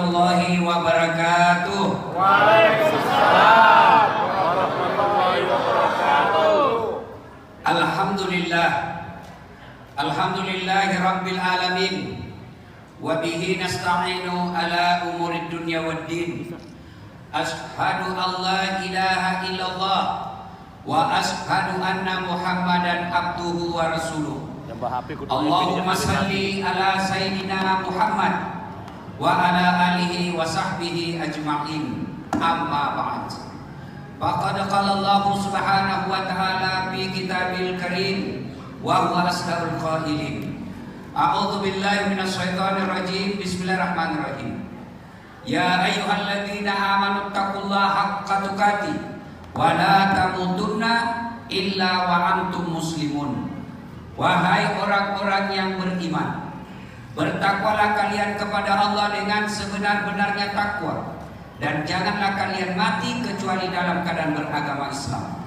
warahmatullahi wabarakatuh. Waalaikumsalam warahmatullahi wabarakatuh. Alhamdulillah. Alhamdulillahi rabbil alamin. Wa bihi nasta'inu ala umurid dunya waddin. Ashhadu an la ilaha illallah wa ashhadu anna Muhammadan abduhu wa rasuluh. Allahumma salli ala sayyidina Muhammad wa ala alihi wa sahbihi ajma'in. Amma ba'd. Faqad qala Allah subhanahu wa ta'ala fi kitabil karim wa huwa asdaqul qailin. A'udzu billahi minasy syaithanir rajim. Bismillahirrahmanirrahim. Ya ayyuhalladzina amanu taqullaha haqqa tuqatih wa la tamutunna illa wa antum muslimun. Wahai orang-orang yang beriman, bertakwalah kalian kepada Allah dengan sebenar-benarnya takwa, dan janganlah kalian mati kecuali dalam keadaan beragama Islam.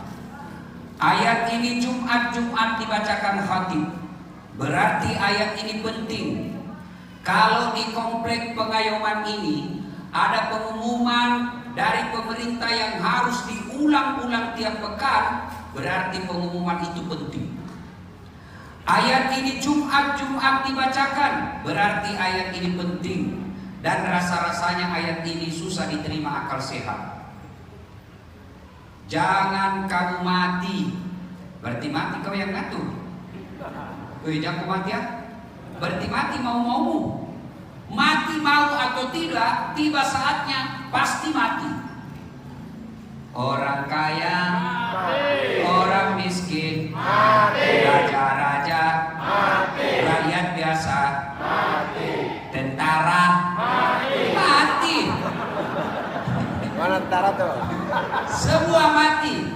Ayat ini Jumat dibacakan khatib. Berarti ayat ini penting. Kalau di komplek pengayoman ini ada pengumuman dari pemerintah yang harus diulang-ulang tiap pekan, berarti pengumuman itu penting. Ayat ini Jumat dibacakan, berarti ayat ini penting. Dan rasa-rasanya ayat ini susah diterima akal sehat. Jangan kamu mati. Berarti mati kau yang ngatur. Jangan mati ya. Berarti mati mau-mau. Mati mau atau tidak, tiba saatnya pasti mati. Orang kaya, orang miskin, raja-raja, rakyat biasa, tentara, mati. Mana tentara tuh? Semua mati.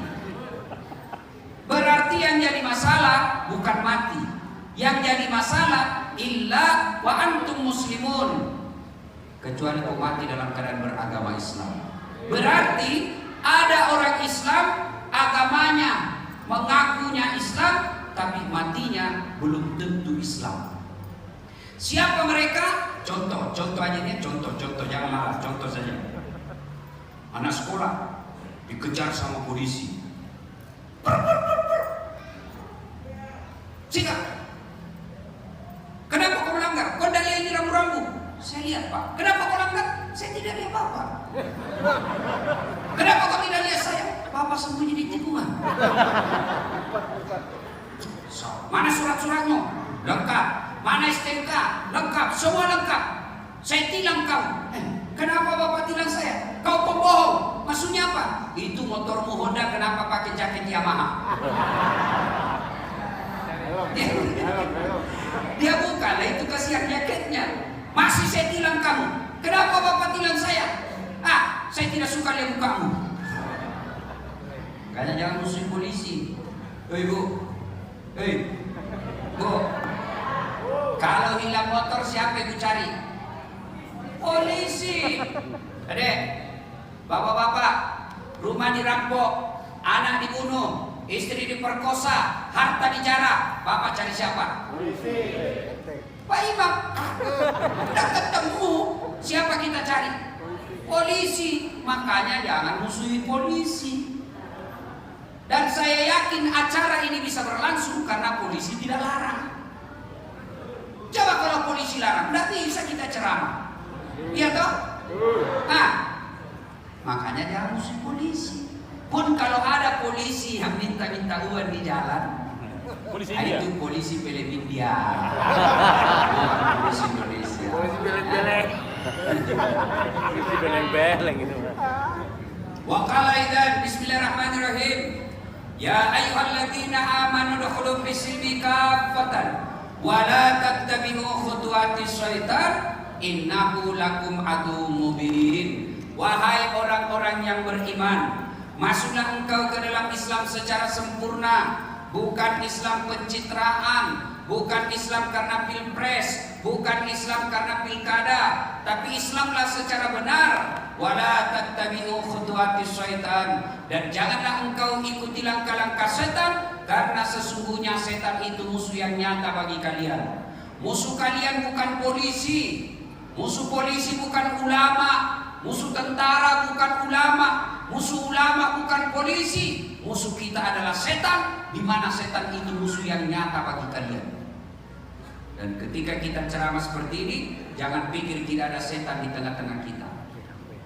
Berarti yang jadi masalah bukan mati. Yang jadi masalah illa wa antum muslimun. Kecuali kau mati dalam keadaan beragama Islam. Berarti ada orang Islam, agamanya mengakunya Islam, tapi matinya belum tentu Islam. Siapa mereka? Contoh aja nih, contoh, jangan marah, contoh saja. Anak sekolah dikejar sama polisi. Sikat. Kenapa kau melanggar? Kau dari ini rambu-rambu. Saya lihat Pak. Kenapa kau langgar? Saya tidak lihat Bapak. Kenapa kau tidak lihat saya? Bapak sembunyi di tikungan. Mana surat-suratnya? Lengkap. Mana STNK? Lengkap. Semua lengkap. Saya tilang kau. Kenapa Bapak tilang saya? Kau pembohong. Maksudnya apa? Itu motormu Honda, kenapa pakai jaket Yamaha? Dia buka lah, itu kasihan jaketnya. Masih saya tilang kamu. Kenapa Bapak tilang saya? Saya tidak suka lihat mukamu. Kayaknya jangan musuhin polisi. Bu. Bu. Kalau hilang motor siapa yang cari? Polisi. Adek, bapak-bapak, rumah dirampok, anak dibunuh, istri diperkosa, harta dijarah. Bapak cari siapa? Polisi. Pak Imam, udah ketemu, siapa kita cari? Polisi. Makanya jangan musuhi polisi. Dan saya yakin acara ini bisa berlangsung karena polisi tidak larang. Coba kalau polisi larang, tidak bisa kita ceramah. Iya toh? Makanya jangan musuhi polisi. Pun kalau ada polisi yang minta-minta uang di jalan, itu polisi film India. Polisi Indonesia. Polisi beleng-beleng. Polisi beleng-beleng gitu. Wa qala idzan bismillahirrahmanirrahim. Ya ayyuhalladzina amanu dukhulu fis-silmi kaffatan wa la tattabi'u khutuwatis syaitan innahu lakum aduwwum mubin. Wahai orang-orang yang beriman, masuklah engkau ke dalam Islam secara sempurna, bukan Islam pencitraan, bukan Islam karena pilpres, bukan Islam karena pilkada, tapi Islamlah secara benar. Wala tattabi'u khutuwatis syaitan, dan janganlah engkau ikuti langkah-langkah setan, karena sesungguhnya setan itu musuh yang nyata bagi kalian. Musuh kalian bukan polisi, Musuh polisi bukan ulama, musuh tentara bukan ulama, musuh ulama bukan polisi. Musuh kita adalah setan, di mana setan itu musuh yang nyata bagi kalian. Dan ketika kita ceramah seperti ini, jangan pikir tidak ada setan di tengah-tengah kita.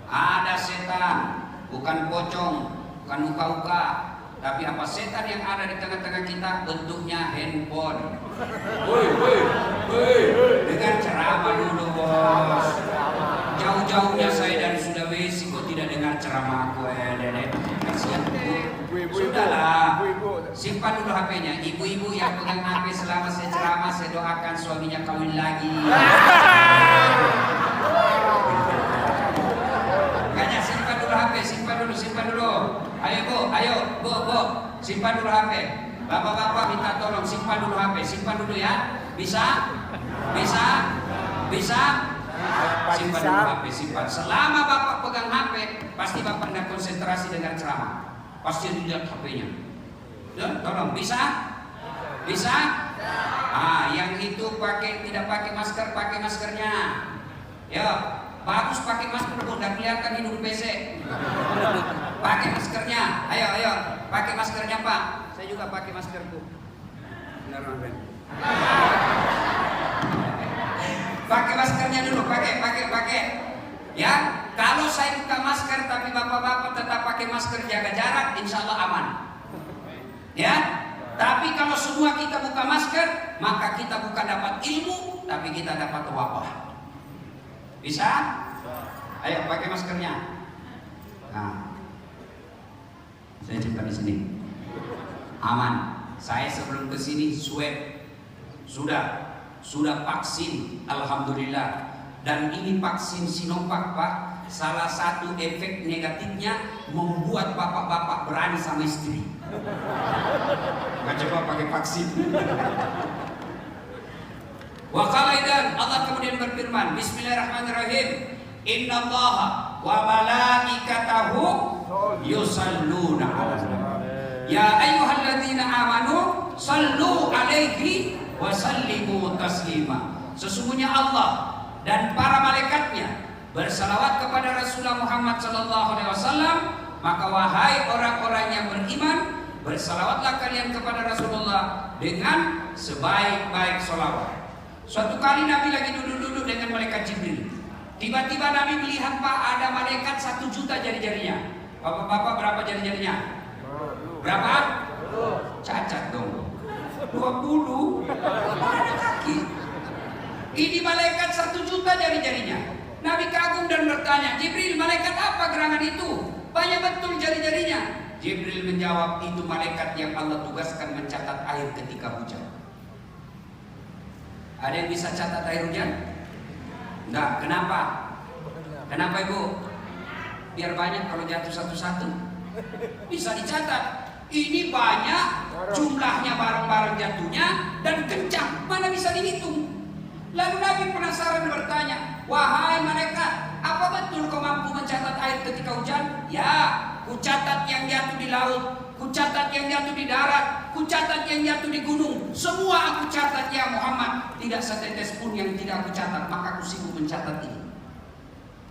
Ada setan, bukan pocong, bukan uka-uka, tapi apa setan yang ada di tengah-tengah kita bentuknya handphone. Dengan ceramah dulu bos. Jauh-jauhnya saya dari Sulawesi kok tidak dengar ceramah aku nenek. Kasihan sudahlah, simpan dulu HP-nya. Ibu-ibu yang pegang HP selama saya ceramah, saya doakan suaminya kawin lagi. Makanya simpan dulu HP, simpan dulu. Ayo bu, simpan dulu HP. Bapak-bapak minta tolong simpan dulu HP, simpan dulu ya. Bisa? Simpan dulu HP, simpan. Selama bapak pegang HP, pasti bapak tidak konsentrasi dengan ceramah. Pasti dilihat HP-nya. Ya, tolong, bisa? Yang itu tidak pakai masker, pakai maskernya. Ya, bagus pakai masker, udah kelihatan hidung PC. Pakai maskernya, ayo, pakai maskernya Pak. Saya juga pakai maskerku. Benar. Pakai maskernya dulu, pakai. Ya, kalau saya buka masker tapi bapak-bapak tetap pakai masker, jaga jarak, insya Allah aman. Ya, tapi kalau semua kita buka masker, maka kita bukan dapat ilmu, tapi kita dapat wabah. Bisa? Ayo pakai maskernya. Nah, saya simpan di sini. Aman. Saya sebelum ke sini swab sudah vaksin, alhamdulillah. Dan ini vaksin Sinovac Pak, salah satu efek negatifnya membuat bapak-bapak berani sama istri. Nggak coba pakai vaksin. Wa qala Allah kemudian berfirman, Bismillahirrahmanirrahim. Innallaha wa malaikatahu yusalluna 'alan nabi. Ya ayyuhalladzina amanu sallu 'alaihi wa sallimu taslima. Sesungguhnya Allah dan para malaikatnya bersalawat kepada Rasulullah Muhammad sallallahu alaihi wasallam, maka wahai orang-orang yang beriman, bersalawatlah kalian kepada Rasulullah dengan sebaik-baik salawat. Suatu kali Nabi lagi duduk-duduk dengan malaikat Jibril. Tiba-tiba Nabi melihat Pak, ada malaikat 1 juta jari-jarinya. Bapak-bapak berapa jari-jarinya? Berapa? Cacat dong. 20. Ada kaki. Ini malaikat 1 juta jari-jarinya. Nabi kagum dan bertanya, Jibril, malaikat apa gerangan itu? Banyak betul jari-jarinya. Jibril menjawab, itu malaikat yang Allah tugaskan mencatat air ketika hujan. Ada yang bisa catat air hujan? Enggak. Kenapa? Kenapa Ibu? Biar banyak kalau jatuh satu-satu. Bisa dicatat. Ini banyak jumlahnya barang-barang jatuhnya dan kencang. Mana bisa dihitung? Lalu Nabi penasaran bertanya, wahai malaikat, apa betul kau mampu mencatat air ketika hujan? Ya, kucatat yang jatuh di laut, kucatat yang jatuh di darat, kucatat yang jatuh di gunung. Semua aku catat ya Muhammad. Tidak setetes pun yang tidak aku catat, maka aku sibuk mencatat ini.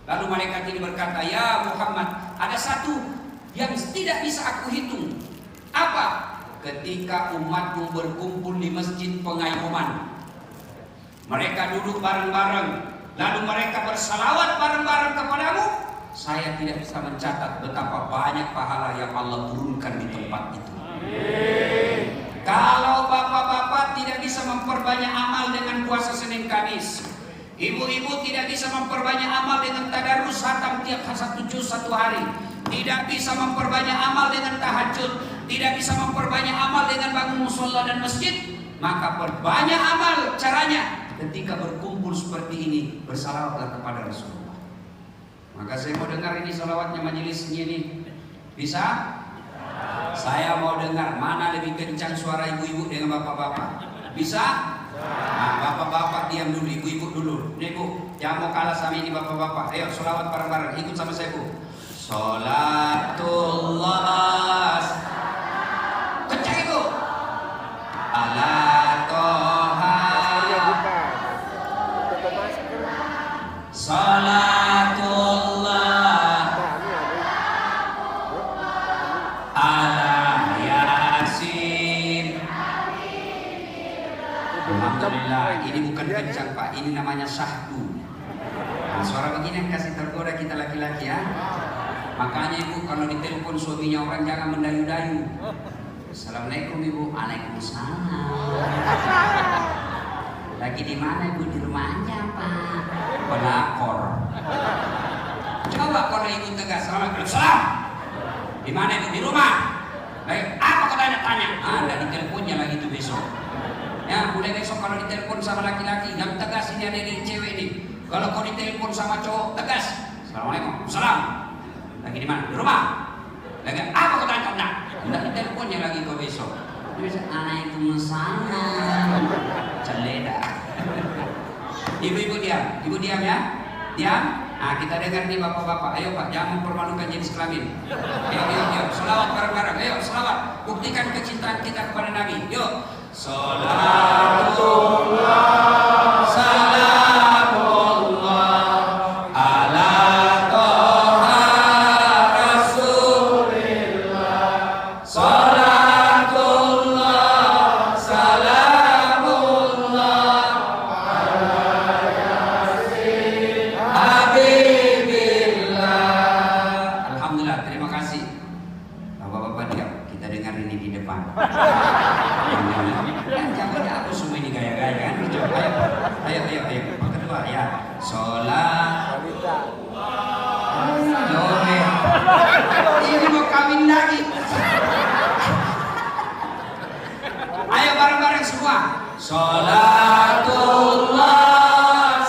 Lalu malaikat ini berkata, ya Muhammad, ada satu yang tidak bisa aku hitung. Apa? Ketika umatmu berkumpul di masjid pengayuman, mereka duduk bareng-bareng, lalu mereka bersalawat bareng-bareng kepadamu, saya tidak bisa mencatat betapa banyak pahala yang Allah turunkan di tempat itu. Kalau bapak-bapak tidak bisa memperbanyak amal dengan puasa Senin Kamis, ibu-ibu tidak bisa memperbanyak amal dengan tadarus khatam tiap 1 juz 1 hari, tidak bisa memperbanyak amal dengan tahajud, tidak bisa memperbanyak amal dengan bangun musholla dan masjid, maka perbanyak amal. Caranya ketika berkumpul seperti ini, bersalawatlah kepada Rasulullah. Maka saya mau dengar ini salawatnya majelisnya ini. Bisa? Saya mau dengar mana lebih kencang suara ibu-ibu dengan bapak-bapak. Bisa? Nah, bapak-bapak diam dulu, ibu-ibu dulu. Nih Bu, jangan mau kalah sama ini bapak-bapak. Ayo salawat bareng-bareng, ikut sama saya Bu. Sholatullah. Kencang Ibu. Ala Toha Alhamdulillah, ini bukan kencang Pak, ini namanya syahdu. Nah, suara begini yang kasih tergoda kita laki-laki ya. Makanya Ibu kalau ditelepon suaminya orang jangan mendayu-dayu. Assalamualaikum Ibu. Waalaikumsalam. Lagi di mana Ibu? Di rumah aja Pak. Pelakor. Coba kalau Ibu tegas. Assalamualaikum. Di mana Ibu? Di rumah. Baik, apa kau tanya-tanya? Anda diteleponnya lagi itu besok. Ya, mulai besok kalau ditelepon sama laki-laki yang tegas ini ada di cewek ini. Kalau kau ditelepon sama cowok tegas. Assalamualaikum. Salam. Lagi di mana? Di rumah. Lagi apa kau tanya? Tidak diteleponnya lagi kau besok. Dia bisa Waalaikumsalam. Celeda. Ibu-ibu diam. Ibu diam ya. Diam. Nah, kita dengar nih bapak-bapak. Ayo Pak, jangan mempermalukan jenis kelamin. Yuk. Selawat bareng-bareng. Ayo, selawat. Buktikan kecintaan kita kepada Nabi. Yuk. Salatullah. Salamullah. Ala Toha Rasulillah. Salatullah. Salamullah. Ala Yasin Habibillah. Alhamdulillah, terima kasih. Bapak-bapak diam, kita dengar ini di depan. Jangan aku semua ini gaya-gaya kan? Ayo. Yang kedua ya. Sholat. Ini mau kawin lagi. Ayo bareng-bareng semua. Sholatullah,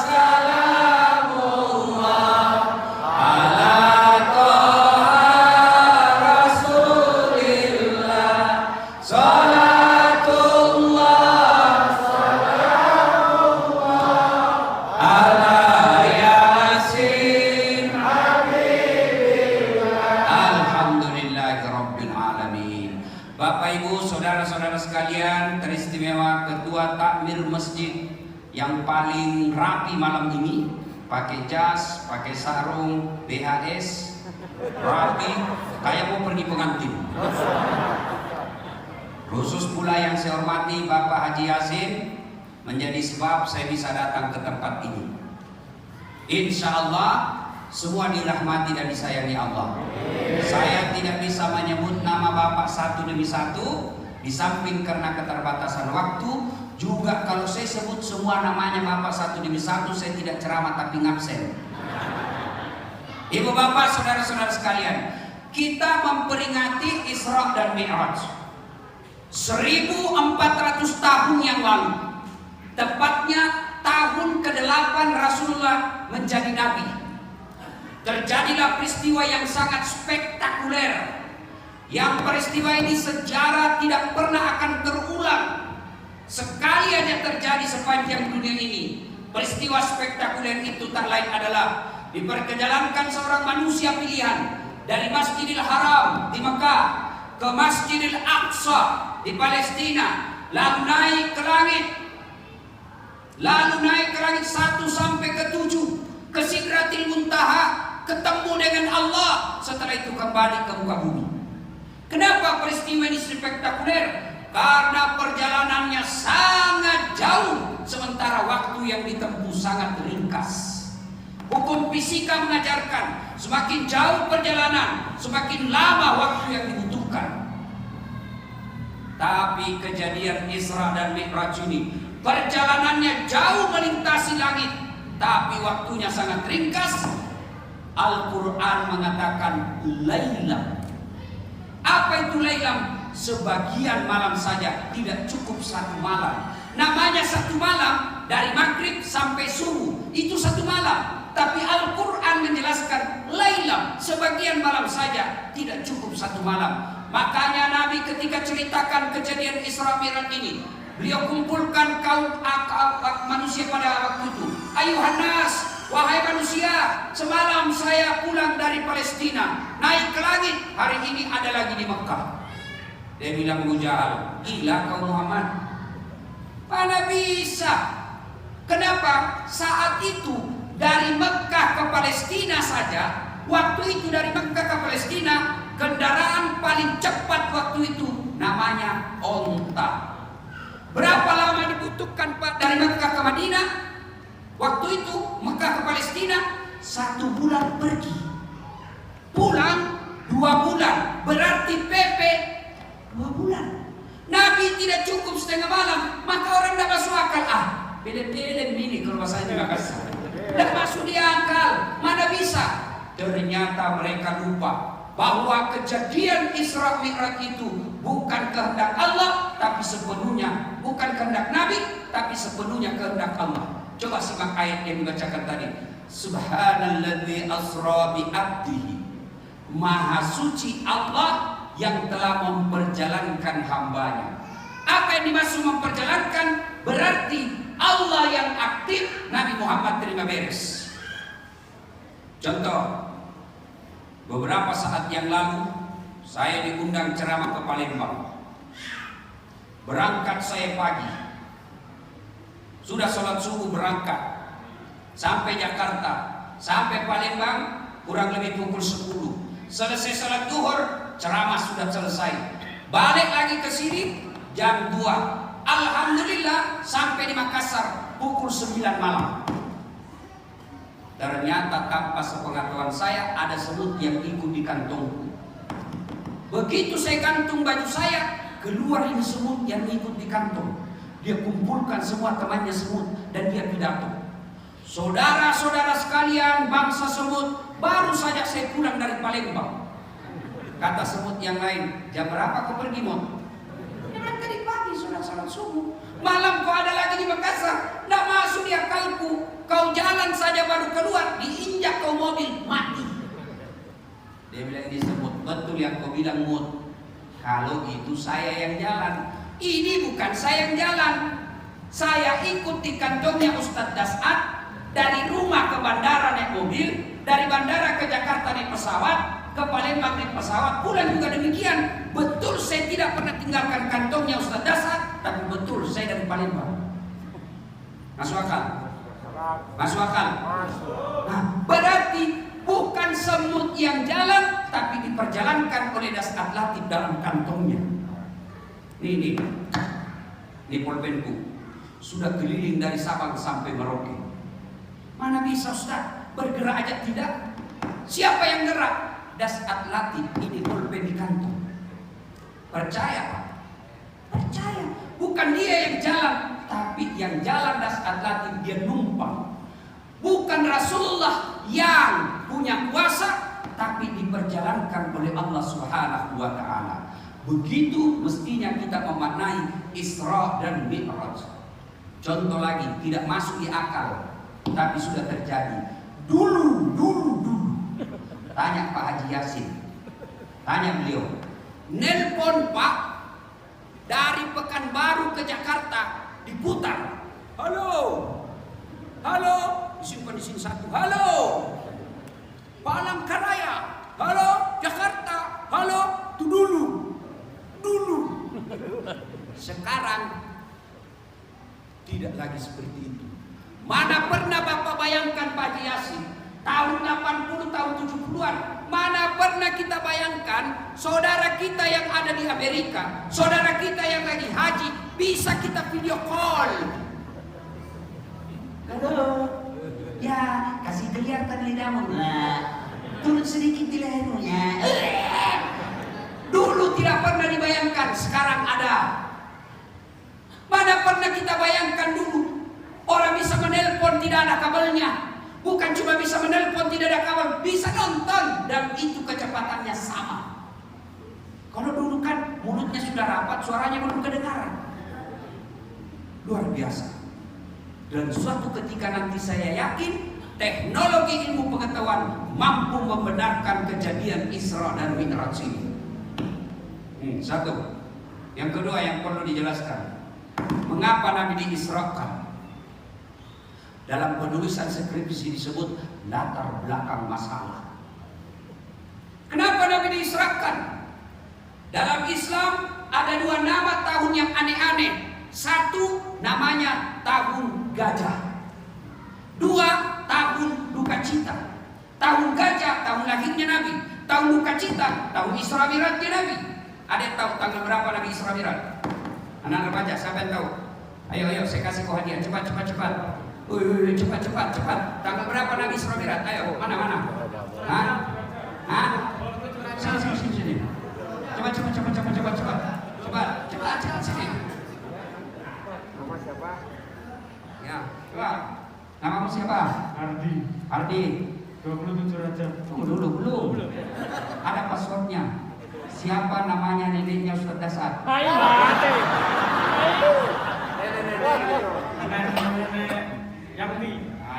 salamullah, ala Toha Rasulillah. Sholatullah, salamullah, ala Yasin Habibillah. Alhamdulillahirabbil alamin. Bapak Ibu, saudara-saudara sekalian, teristimewa Ketua Takmir Masjid yang paling rapi malam ini, pakai jas, pakai sarung, BHS, rapi, kayak mau pergi pengantin. Khusus pula yang saya hormati Bapak Haji Yasin, menjadi sebab saya bisa datang ke tempat ini. Insya Allah semua dirahmati dan disayangi Allah. Saya tidak bisa menyebut nama Bapak satu demi satu, di samping karena keterbatasan waktu. Juga kalau saya sebut semua namanya Bapak satu demi satu, saya tidak ceramah tapi ngabsen. Ibu bapak, saudara-saudara sekalian, kita memperingati Isra dan Mi'raj 1400 tahun yang lalu. Tepatnya tahun ke-8 Rasulullah menjadi Nabi. Terjadilah peristiwa yang sangat spektakuler. Yang peristiwa ini sejarah tidak pernah akan terulang. Sekali aja terjadi sepanjang dunia ini. Peristiwa spektakuler itu tak lain adalah diperjalankan seorang manusia pilihan dari Masjidil Haram di Mekah ke Masjidil Aqsa di Palestina, lalu naik ke langit, 1 sampai ke 7 ke Sidratil Muntaha, ketemu dengan Allah, setelah itu kembali ke muka bumi. Kenapa peristiwa ini spektakuler? Karena perjalanannya sangat jauh, sementara waktu yang ditempuh sangat ringkas. Hukum fisika mengajarkan semakin jauh perjalanan, semakin lama waktu yang dibutuhkan. Tapi kejadian Isra dan Mi'raj ini, perjalanannya jauh melintasi langit, tapi waktunya sangat ringkas. Al-Quran mengatakan lailam. Apa itu lailam? Sebagian malam saja, tidak cukup satu malam. Namanya satu malam, dari maghrib sampai subuh, itu satu malam. Tapi Al-Quran menjelaskan lailam, sebagian malam saja, tidak cukup satu malam. Makanya Nabi ketika ceritakan kejadian Isra Mi'raj ini, beliau kumpulkan kaum manusia pada waktu itu. Ayuhan nas, wahai manusia, semalam saya pulang dari Palestina, naik ke langit, hari ini ada lagi di Mekah. Dia bilang, Abu Jahal, gila kau Muhammad, mana bisa? Kenapa? Saat itu dari Mekah ke Palestina saja, waktu itu dari Mekah ke Palestina, kendaraan paling cepat waktu itu namanya onta. Berapa lama dibutuhkan? tentukan Pak dari Mekah ke Madinah. Waktu itu Mekah ke Palestina 1 bulan pergi. Pulang 2 bulan. Berarti PP 2 bulan. Nabi tidak cukup setengah malam, maka orang tidak masuk akal. Belen-belen ini kalau bahasa ini Makassar. Tidak masuk di akal. Mana bisa? Ternyata mereka lupa bahwa kejadian Isra Mi'raj itu bukan kehendak Allah, tapi sepenuhnya bukan kehendak Nabi, tapi sepenuhnya kehendak Allah. Coba simak ayat yang dibacakan tadi. Subhanalladzi asra bi 'abdihi. Maha suci Allah yang telah memperjalankan hambanya. Apa yang dimaksud memperjalankan? Berarti Allah yang aktif, Nabi Muhammad terima beres. Contoh, beberapa saat yang lalu saya diundang ceramah ke Palembang. Berangkat saya pagi, sudah sholat subuh berangkat sampai Jakarta, sampai Palembang kurang lebih pukul 10. Selesai sholat duhur, ceramah sudah selesai. Balik lagi ke sini jam 2. Alhamdulillah sampai di Makassar pukul 9 malam. Ternyata tanpa sepengetahuan saya ada semut yang ikut di kantongku. Begitu saya gantung baju saya, keluar ini semut yang ikut di kantong. Dia kumpulkan semua temannya semut dan dia pidato. Saudara-saudara sekalian, bangsa semut, baru saja saya pulang dari Palembang. Kata semut yang lain, jam berapa kau pergi, Mon? Memang tadi pagi sudah salat subuh. Malam kau ada lagi di Makassar. Tidak masuk di akalku. Kau jalan saja baru keluar, diinjak kau mobil, mati. Dia bilang ini semut, betul yang kau bilang, Mut. Kalau itu saya yang jalan. Ini bukan saya yang jalan. Saya ikut di kantongnya Ustadz Das'ad. Dari rumah ke bandara naik mobil, dari bandara ke Jakarta naik pesawat, ke Palembang naik pesawat, pulang juga demikian. Betul saya tidak pernah tinggalkan kantongnya Ustadz Das'ad, tapi betul saya dari Palembang. Masuk akal? Masuk akal? Nah, berarti bukan semut yang jalan, tapi diperjalankan oleh Das'ad Latif dalam kantongnya. Ini pulpenku sudah keliling dari Sabang sampai Merauke. Mana bisa Ustaz, bergerak aja tidak? Siapa yang gerak? Das'ad Latif, ini pulpen di kantong. Percaya Pak? Percaya. Bukan dia yang jalan, tapi yang jalan Das'ad Latif, dia numpang. Bukan Rasulullah yang punya kuasa, tapi diperjalankan oleh Allah Subhanahu wa Ta'ala. Begitu mestinya kita memaknai Isra dan Mi'raj. Contoh lagi, tidak masuk di akal, tapi sudah terjadi. Dulu. Tanya Pak Haji Yasin. Tanya beliau. Nelpon Pak dari Pekanbaru ke Jakarta, diputar. Halo. Disimpan di sini satu. Halo. Palangkaraya. Halo. Jakarta. Halo. Itu dulu. Sekarang tidak lagi seperti itu. Mana pernah Bapak bayangkan Pak Haji Yasin tahun 80, tahun 70-an, mana pernah kita bayangkan saudara kita yang ada di Amerika, saudara kita yang lagi haji, bisa kita video call. Halo. Ya, kasih kelihatan lidahmu. Nah, turun sedikit di lehernya. Dulu tidak pernah dibayangkan, sekarang ada. Mana pernah kita bayangkan dulu orang bisa menelpon tidak ada kabelnya. Bukan cuma bisa menelpon tidak ada kabel, bisa nonton dan itu kecepatannya sama. Kalau dulu kan mulutnya sudah rapat, suaranya belum kedengaran. Luar biasa. Dan suatu ketika nanti saya yakin teknologi ilmu pengetahuan mampu membenarkan kejadian Isra dan Mi'raj ini. Satu. Yang kedua yang perlu dijelaskan, mengapa Nabi diisrakan? Dalam penulisan skripsi disebut latar belakang masalah. Kenapa Nabi diisrakan? Dalam Islam ada 2 nama tahun yang aneh-aneh. 1 namanya tahun gajah. 2 tahun duka cita. Tahun gajah tahun lahirnya Nabi. Tahun duka cita tahun Isra Mi'rajnya Nabi. Ada yang tahu tanggal berapa Nabi Isra Mi'raj? Anak remaja, siapa yang tahu? Ayo saya kasih kau hadiah. Cepat. Cepat. Tanggal berapa Nabi Isra Mi'raj? Ayo, mana? Hah? Sini. Cepat. Cepat sini. Nama siapa? Ya, coba. Namamu siapa? Ardi. 27 Rajab. Tunggu dulu, belum. Ada passwordnya. Siapa namanya neneknya Ustaz Dasar? Nenek Yakti.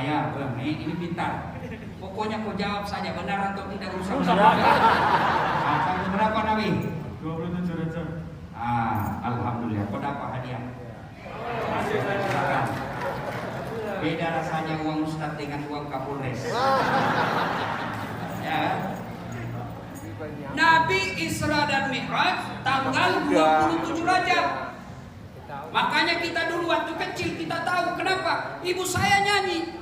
Ya, ini pintar. Pokoknya kau jawab saja benar atau tidak urusan. Tanggal berapa Nabi? 27 Rajab. Alhamdulillah. Kau dapat hadiah. Silakan. Beda rasanya uang Ustaz dengan uang Kapolres. Ya. Nabi Isra dan Mi'raj tanggal 27 Rajab. Makanya kita dulu waktu kecil kita tahu kenapa ibu saya nyanyi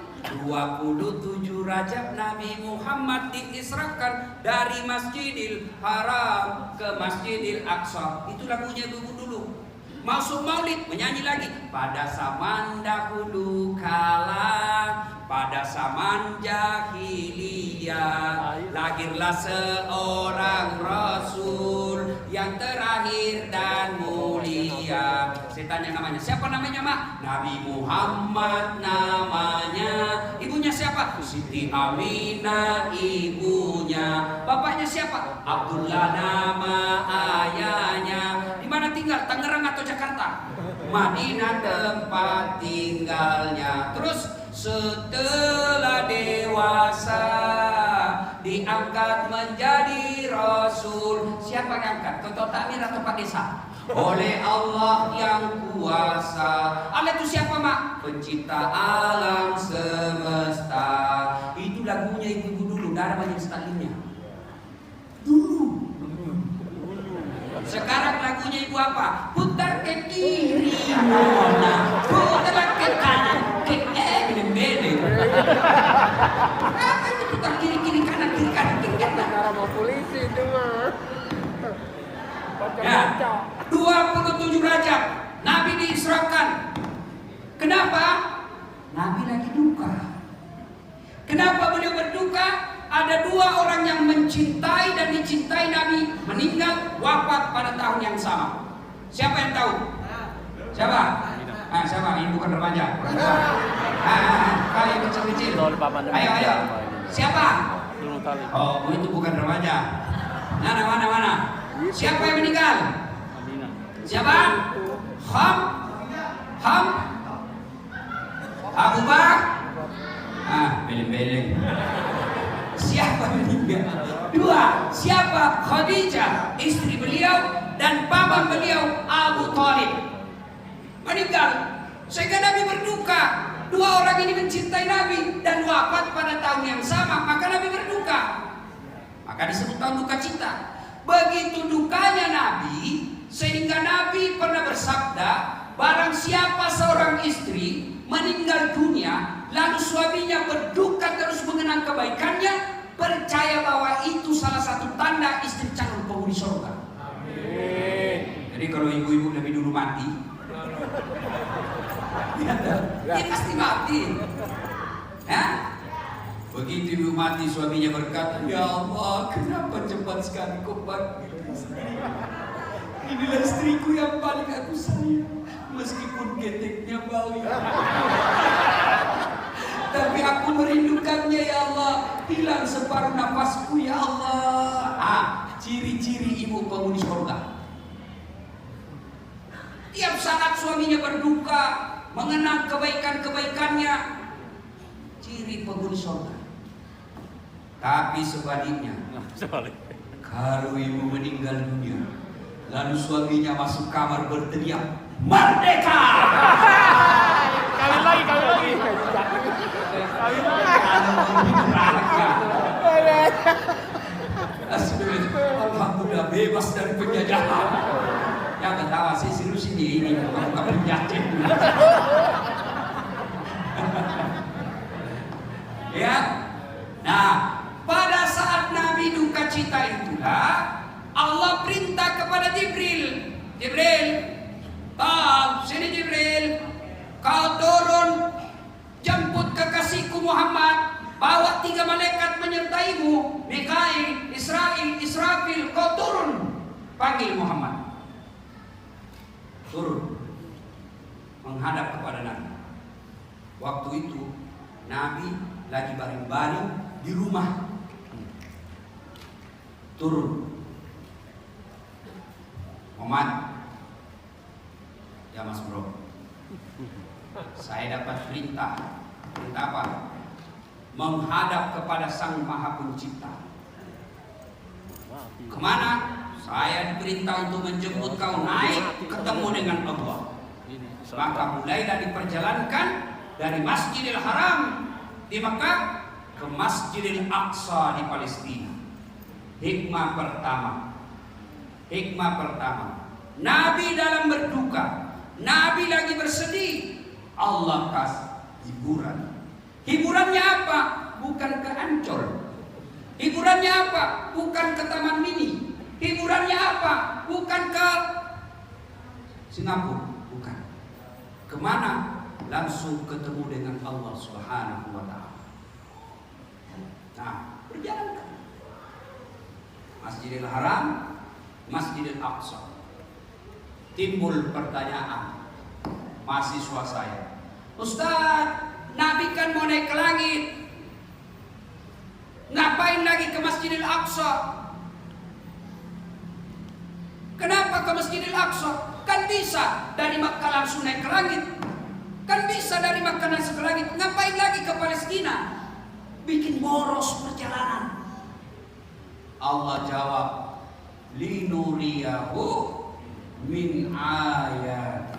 27 Rajab Nabi Muhammad diisrakan dari Masjidil Haram ke Masjidil Aqsa. Itu lagunya ibu dulu. Masuk Maulid menyanyi lagi pada zaman dahulu kala, pada zaman jahiliyah lahirlah seorang Rasul yang terakhir dan mulia. Saya tanya namanya, siapa namanya Mak? Nabi Muhammad namanya. Ibunya siapa? Siti Aminah ibunya. Bapaknya siapa? Abdullah nama ayahnya. Di mana tinggal? Tangerang atau Jakarta? Madinah tempat tinggalnya. Terus setelah dewasa diangkat menjadi Rasul. Siapa yang angkat? Ketua Takmir atau Pak Desa? Oleh Allah yang kuasa. Allah itu siapa Mak? Pencipta alam semesta. Itu lagunya ibu dulu. Tidak ada banyak stalinnya. Dulu. Sekarang lagunya ibu apa? Putar ke kiri, nona. Putar ke kanan, ke bede. Apa itu putar kiri kanan. Cara mau polisi itu mah. Ya, 27 Rajab Nabi diisrakan. Kenapa? Nabi lagi duka. Kenapa beliau berduka? Ada dua orang yang mencintai dan dicintai Nabi meninggal wafat pada tahun yang sama. Siapa yang tahu? Siapa? Siapa? Ini bukan remaja. Kalian kecil-kecil. Ayo. Siapa? Oh, itu bukan remaja. Mana? Siapa yang meninggal? Siapa? Ham? Abu Bakar? Beleng-beleng. Siapa meninggal? Dua. Siapa? Khadijah, istri beliau, dan paman beliau Abu Thalib meninggal. Sehingga Nabi berduka. Dua orang ini mencintai Nabi dan wafat pada tahun yang sama, maka Nabi berduka. Maka disebut tahun duka cita. Begitu dukanya Nabi, sehingga Nabi pernah bersabda, barang siapa seorang istri meninggal dunia, lalu suaminya berduka terus mengenang kebaikannya, percaya bahwa itu salah satu tanda istri calon penghuni surga. Amin. Jadi kalau ibu-ibu lebih dulu mati, dia pasti mati. Ya? Begitu ibu mati, suaminya berkata, ya Allah, kenapa cepat sekali kau panggil istri? Inilah istriku yang paling aku sayang, meskipun geteknya bau. Tapi aku merindukannya ya Allah. Hilang separuh nafasku ya Allah. Ciri-ciri ibu penghuni surga. Tiap saat suaminya berduka, mengenang kebaikan-kebaikannya, ciri penghuni surga. Tapi sebaliknya, kalau ibu meninggal dunia, lalu suaminya masuk kamar berteriak, merdeka! Kawin lagi. Alhamdulillah bebas dari penjajahan. Yang ketawa sih serius ini bukan penjajah. Ya. Nah, pada saat Nabi duka cita itulah Allah perintah kepada Jibril, sini Jibril, panggil Muhammad. Turun menghadap kepada Nabi. Waktu itu Nabi lagi baring-baring di rumah. Turun. Muhammad, ya Mas Bro, saya dapat perintah. Perintah apa? Menghadap kepada Sang Maha Pencipta. Kemana? Saya diperintah untuk menjemput kau naik ketemu dengan Allah. Maka mulailah diperjalankan dari Masjidil Haram di Mekah ke Masjidil Aqsa di Palestina. Hikmah pertama, Nabi dalam berduka, Nabi lagi bersedih, Allah kasih hiburan. Hiburannya apa? Bukan ke Ancol. Hiburannya apa? Bukan ke Taman Mini. Hiburannya apa? Bukan ke Singapura. Bukan. Kemana? Langsung ketemu dengan Allah Subhanahu wa Ta'ala. Nah, berjalan. Masjidil Haram, Masjidil Aqsa. Timbul pertanyaan mahasiswa saya, Ustaz, Nabi kan mau naik ke langit, ngapain lagi ke Masjidil Aqsa? Kenapa ke Masjidil Aqsa? Kan bisa dari Makkah langsung naik ke langit. Kan bisa dari Makkah langsung ke langit. Ngapain lagi ke Palestina? Bikin boros perjalanan. Allah jawab, linuriyahu min ayat.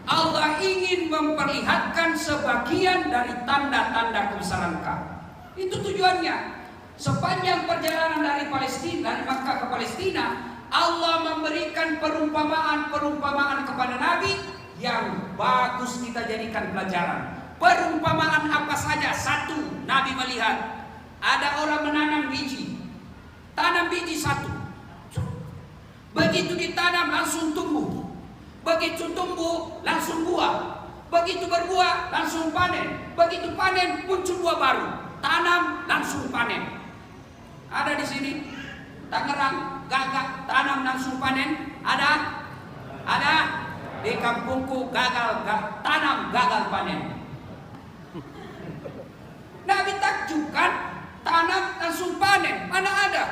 Allah ingin memperlihatkan sebagian dari tanda-tanda kebesaran Ka'bah. Itu tujuannya. Sepanjang perjalanan dari Palestina, dari Makkah ke Palestina, Allah memberikan perumpamaan kepada Nabi yang bagus kita jadikan pelajaran. Perumpamaan apa saja? Satu, Nabi melihat ada orang menanam biji. Tanam biji satu. Begitu ditanam langsung tumbuh. Begitu tumbuh langsung buah. Begitu berbuah langsung panen. Begitu panen muncul buah baru. Tanam langsung panen. Ada di sini Tangerang, Gagak, tanam langsung panen. Ada? Ada? Di kampungku gagal, tanam gagal panen. Nabi takjub kan? Tanam langsung panen. Mana ada?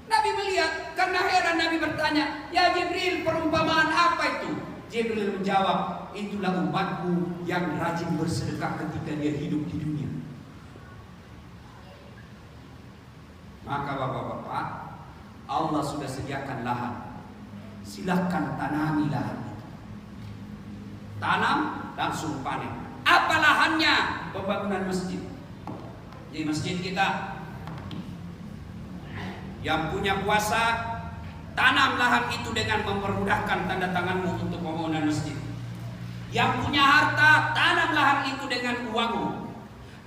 Nabi melihat, karena heran Nabi bertanya, ya Jibril, perumpamaan apa itu? Jibril menjawab, itulah umatmu yang rajin bersedekah ketika dia hidup di dunia. Maka bapak-bapak, Allah sudah sediakan lahan. Silahkan tanami lahan itu. Tanam, langsung panen. Apa lahannya? Pembangunan masjid. Di masjid kita, yang punya kuasa, tanam lahan itu dengan mempermudahkan tanda tanganmu untuk pembangunan masjid. Yang punya harta, tanam lahan itu dengan uangmu.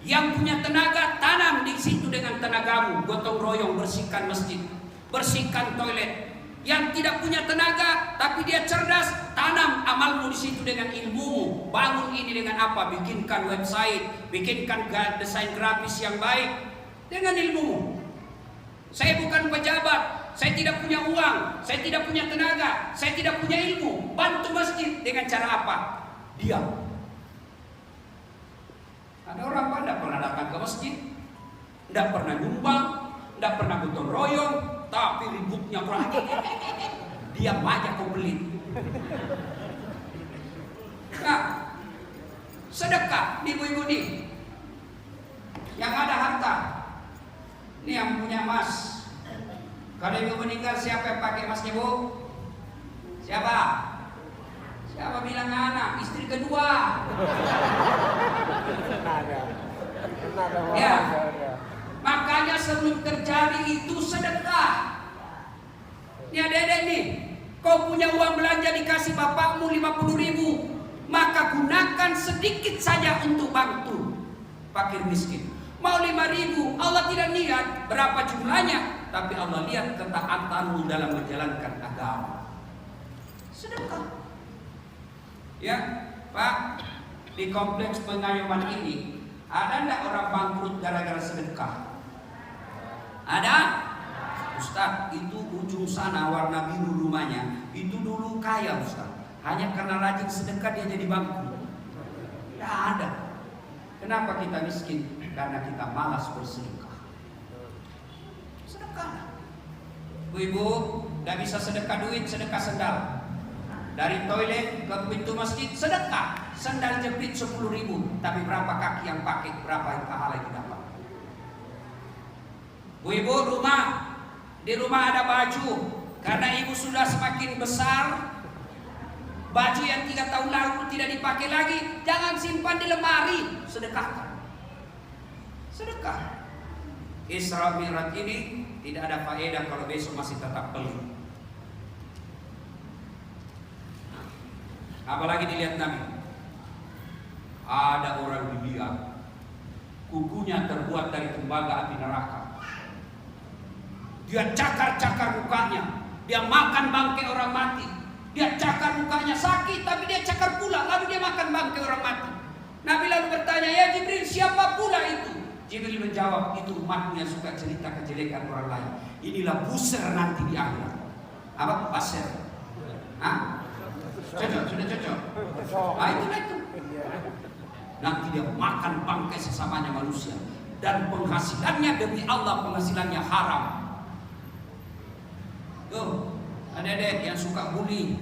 Yang punya tenaga, tanam di situ dengan tenagamu. Gotong royong bersihkan masjid, bersihkan toilet. Yang tidak punya tenaga tapi dia cerdas, tanam amalmu di situ dengan ilmumu. Bangun ini dengan apa? Bikinkan website, bikinkan desain grafis yang baik dengan ilmumu. Saya bukan pejabat, saya tidak punya uang, saya tidak punya tenaga, saya tidak punya ilmu. Bantu masjid dengan cara apa? Diam. Ada orang pada pernah datang ke masjid, tidak pernah nyumbang, tidak pernah gotong royong, tapi ributnya kurang. Diam aja kau beli. Nah, sedekah ibu-ibu nih, yang ada harta. Ini yang punya emas. Kalau ibu meninggal, siapa yang pakai emasnya, Bu? Siapa? Siapa bilang anak? Istri kedua. Ya. Makanya sebelum terjadi itu sedekah. Ini adik-adik nih, kau punya uang belanja dikasih bapakmu 50.000, maka gunakan sedikit saja untuk bantu fakir miskin. Mau 5.000, Allah tidak lihat berapa jumlahnya, tapi Allah lihat ketaatanmu dalam menjalankan agama. Sedekah. Ya, Pak, di kompleks pengayoman ini ada enggak orang bangkrut gara-gara sedekah? Ada? Ustaz, itu ujung sana warna biru rumahnya, itu dulu kaya Ustaz. Hanya karena rajin sedekah dia jadi bangkrut. Tidak ada. Kenapa kita miskin? Karena kita malas bersedekah. Sedekah. Ibu, tidak bisa sedekah duit, sedekah sendal. Dari toilet ke pintu masjid, sedekah. Sendal jepit 10.000, tapi berapa kaki yang pakai, berapa pahala yang dapat. Ibu, di rumah ada baju. Karena ibu sudah semakin besar, baju yang 3 tahun lalu tidak dipakai lagi, jangan simpan di lemari, sedekahkan. Sedekah. Isra Mi'raj ini tidak ada faedah kalau besok masih tetap beli. Apalagi dilihat Nabi. Ada orang dilihat, kukunya terbuat dari tembaga api neraka. Dia cakar-cakar mukanya, dia makan bangkai orang mati. Dia cakar mukanya sakit, tapi dia cakar pula, lalu dia makan bangkai orang mati. Nabi lalu bertanya, ya Jibril, siapa pula itu? Jibril menjawab, itu umatmu yang suka cerita kejelekan orang lain. Inilah buser nanti di akhirat. Apa? Buser. Hah? Cocok, sudah cocok. Itulah itu. Nanti dia makan bangkai sesamanya manusia. Dan penghasilannya demi Allah, penghasilannya haram. Tuh, adik-adik yang suka bully,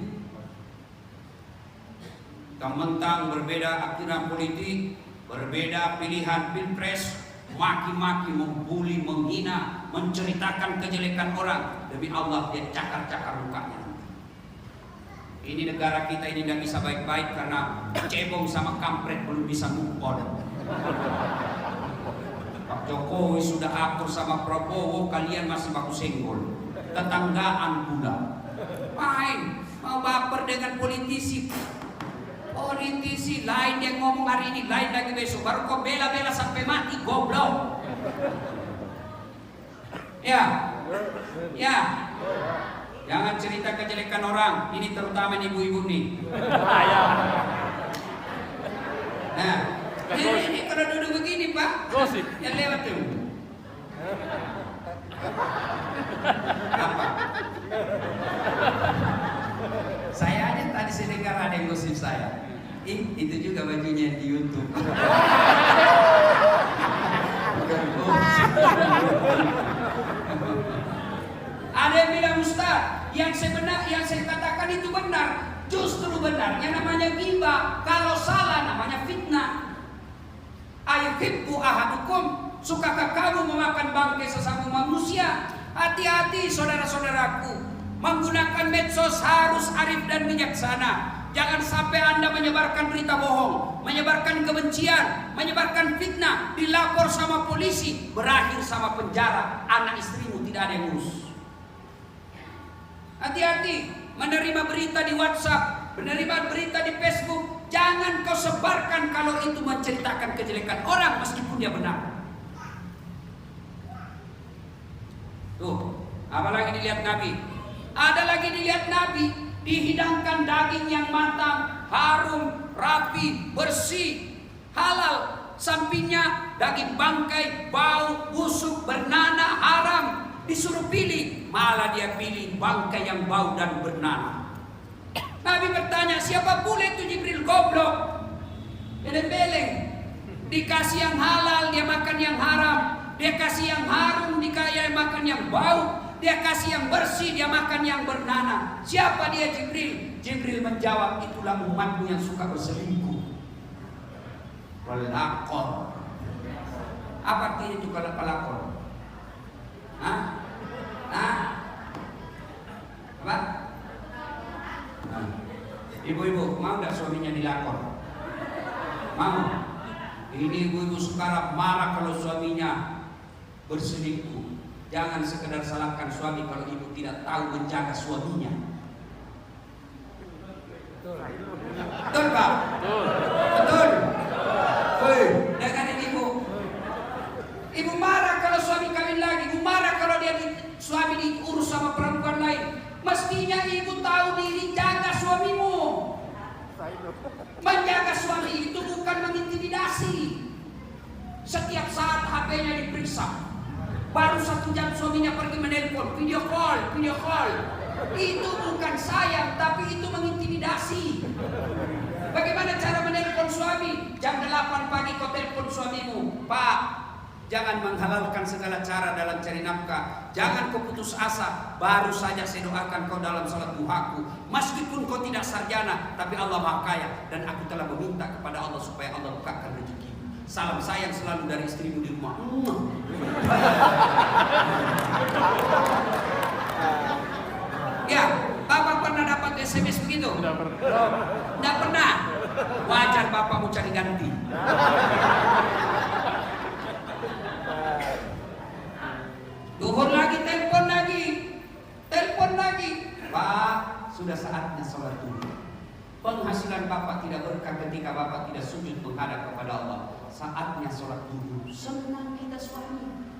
mentang berbeda akidah politik, berbeda pilihan pilpres, maki-maki, membuli, menghina, menceritakan kejelekan orang, demi Allah dia cakar-cakar mukanya. Ini negara kita ini tidak bisa baik-baik karena cebong sama kampret belum bisa move on. Pak Jokowi sudah akur sama Prabowo, kalian masih baku senggol. Tetanggaan pula. Main, mau baper dengan politisi. Politisi lain yang ngomong hari ini, lain lagi besok. Baru kau bela-bela sampai mati, goblok. Ya. Jangan cerita kejelekan orang. Ini terutama ibu-ibu nih. Nah, ini kalau duduk begini Pak, Gosip. yang lewat tuh. Apa? Saya aja tadi saya dengar ada yang gosip saya. Itu juga bajunya di YouTube. Ada yang bilang Ustaz, yang saya katakan itu benar. Justru benar. Yang namanya ghibah, kalau salah namanya fitnah. Ayuhibbu ahadukum, sukakah kamu memakan bangkai sesama manusia? Hati-hati saudara-saudaraku, menggunakan medsos harus arif dan bijaksana. Jangan sampai Anda menyebarkan berita bohong, menyebarkan kebencian, menyebarkan fitnah, dilapor sama polisi, berakhir sama penjara, anak istrimu tidak ada yang ngurus. Hati-hati menerima berita di WhatsApp, menerima berita di Facebook. Jangan kau sebarkan kalau itu menceritakan kejelekan orang meskipun dia benar. Tuh, apalagi dilihat Nabi. Ada lagi dilihat Nabi, dihidangkan daging yang matang, harum, rapi, bersih, halal. Sampingnya daging bangkai, bau, busuk, bernanah, haram. Disuruh pilih, malah dia pilih bangkai yang bau dan bernanah. Nabi bertanya, siapa pula itu Jibril? Goblok. Dia beleng. Dikasih yang halal, dia makan yang haram. Dia kasih yang harum, dia makan yang bau. Dia kasih yang bersih, dia makan yang bernanah. Siapa dia Jibril? Jibril menjawab, itulah umatmu yang suka berselingkuh. Pelakor. Apa artinya itu kalau pelakor? Hah? Apa? Ibu-ibu, mau gak suaminya dilakor? Mau? Ini ibu-ibu sekarang marah kalau suaminya berselingkuh. Jangan sekedar salahkan suami kalau ibu tidak tahu menjaga suaminya. Betul Pak? Betul? Dengan ibu. Ibu marah kalau suami kawin lagi. Ibu marah kalau suami diurus sama perempuan lain. Mestinya ibu tahu diri, jaga suamimu. Menjaga suami itu bukan mengintimidasi. Setiap saat HP-nya diperiksa. Baru 1 jam suaminya pergi menelpon, video call. Itu bukan sayang, tapi itu mengintimidasi. Bagaimana cara menelpon suami? Jam 8 pagi kau telepon suamimu, Pak, jangan menghalalkan segala cara dalam cari nafkah. Jangan kau putus asa. Baru saja saya doakan kau dalam salat duhaku. Meskipun kau tidak sarjana, tapi Allah Maha Kaya. Dan aku telah meminta kepada Allah supaya Allah bukakan rezeki. Salam sayang selalu dari istrimu di rumah. Ya, Bapak pernah dapat SMS begitu? Tidak pernah. Wajar Bapak mau cari ganti. Duhur lagi, telepon lagi. Pak, sudah saatnya sholat dulu. Penghasilan Bapak tidak berkah ketika Bapak tidak sujud menghadap kepada Allah. Saatnya sholat dulu. Senang kita suami.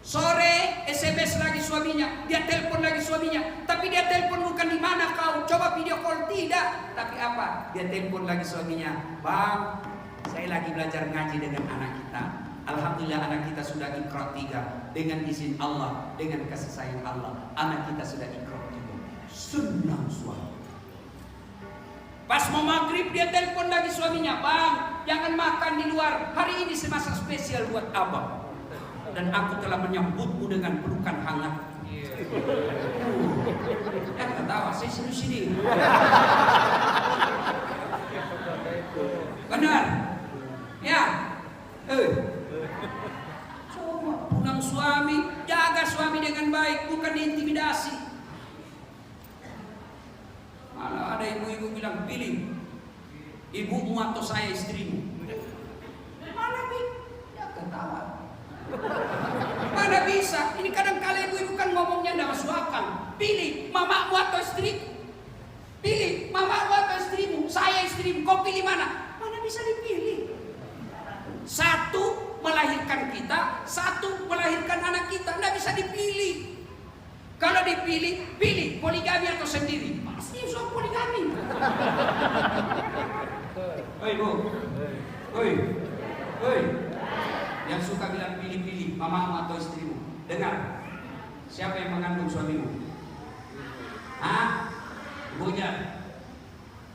Sore SMS lagi suaminya, dia telepon lagi suaminya. Tapi dia telepon bukan di mana kau, coba video call, tidak. Tapi apa? Dia telepon lagi suaminya, Bang, saya lagi belajar ngaji dengan anak kita. Alhamdulillah anak kita sudah Iqra 3. Dengan izin Allah, dengan kasih sayang Allah, anak kita sudah Iqra 3. Senang suami. Pas mau maghrib dia telepon lagi suaminya, Bang, jangan makan di luar. Hari ini semasa spesial buat abang. Dan aku telah menyambutmu dengan pelukan hangat. Ketawa, saya sini. Benar? Ya. Coba pulang suami, jaga suami dengan baik, bukan diintimidasi. Malah ada ibu-ibu bilang, pilih ibumu atau saya istrimu. Mana ya ketawa. Mana bisa? Ini kadang-kala ibu-ibu kan ngomongnya tidak masuk akal. Pilih mamamu atau istriku. Pilih mamamu atau istrimu. Saya istrimu. Kau pilih mana? Mana bisa dipilih? Satu melahirkan kita, satu melahirkan anak kita. Tidak bisa dipilih. Kalau dipilih, pilih poligami atau sendiri. Pasti soal poligami. Oi bu, oi. Yang suka bilang pilih-pilih mamamu atau istrimu. Dengar, siapa yang mengandung suamimu? Hah? Ibunya.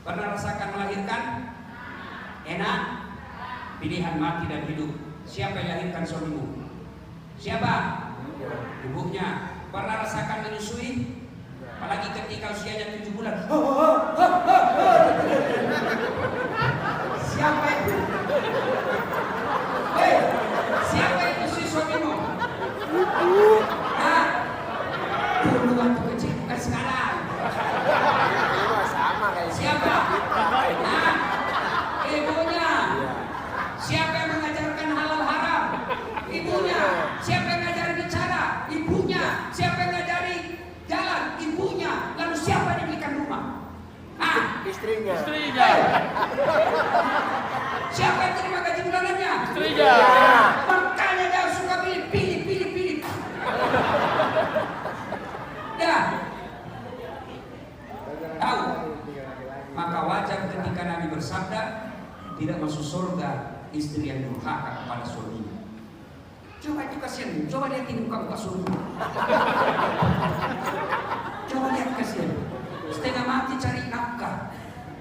Pernah rasakan melahirkan? Enak? Pilihan mati dan hidup. Siapa yang lahirkan suamimu? Siapa? Ibunya. Pernah rasakan menyusui? Apalagi ketika usianya 7 bulan. Siapa itu? Hei, siapa yang menyusui suamimu? Hah? Dulu waktu kecil, bukan sekarang. Sama kayak Siapa? Hah? Ibunya. Siapa yang mengajarkan halal haram? Ibunya. Siapa yang ngajari bicara? Ibunya. Siapa yang ngajari jalan? Ibunya. Lalu siapa yang dibelikan rumah? Hah? istrinya. Siapa yang terima gaji bulanannya? Istrinya. Makanya jangan suka pilih. Ya. Tahu? Maka wajar ketika Nabi bersabda, tidak masuk surga istri yang durhaka kepada suaminya. Coba itu kasihan, coba lihat ini muka suami. Coba lihat kasihan. Setengah mati cari nafkah.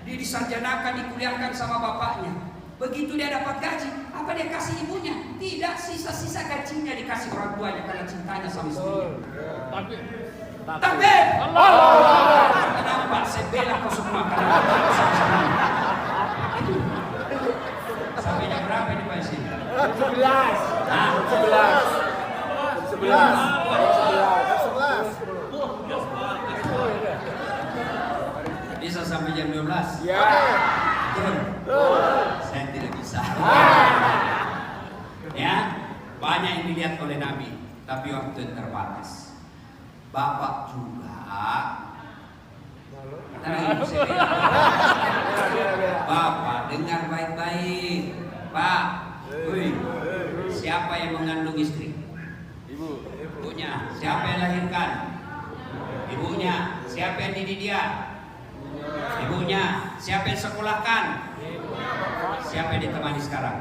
Dia disarjanakan, dikuliahkan sama bapaknya. Begitu dia dapat gaji, apa dia kasih ibunya? Tidak, sisa-sisa gajinya dikasih orang tuanya karena cintanya sama istrinya. Takbir! Kenapa? Saya bela kau semua karena itu. Sampai jam berapa ini Pak Isi? 11. Nah, 11. bisa sampai jam 12? Ya. Turun. Saya tidak bisa. Ya, banyak yang dilihat oleh Nabi, tapi waktu terbatas. Bapak juga. Bapak dengar baik-baik. Pak, siapa yang mengandung istri? Ibunya. Siapa yang lahirkan? Ibunya. Siapa yang didik dia? Ibunya. Siapa yang sekolahkan? Siapa yang ditemani sekarang?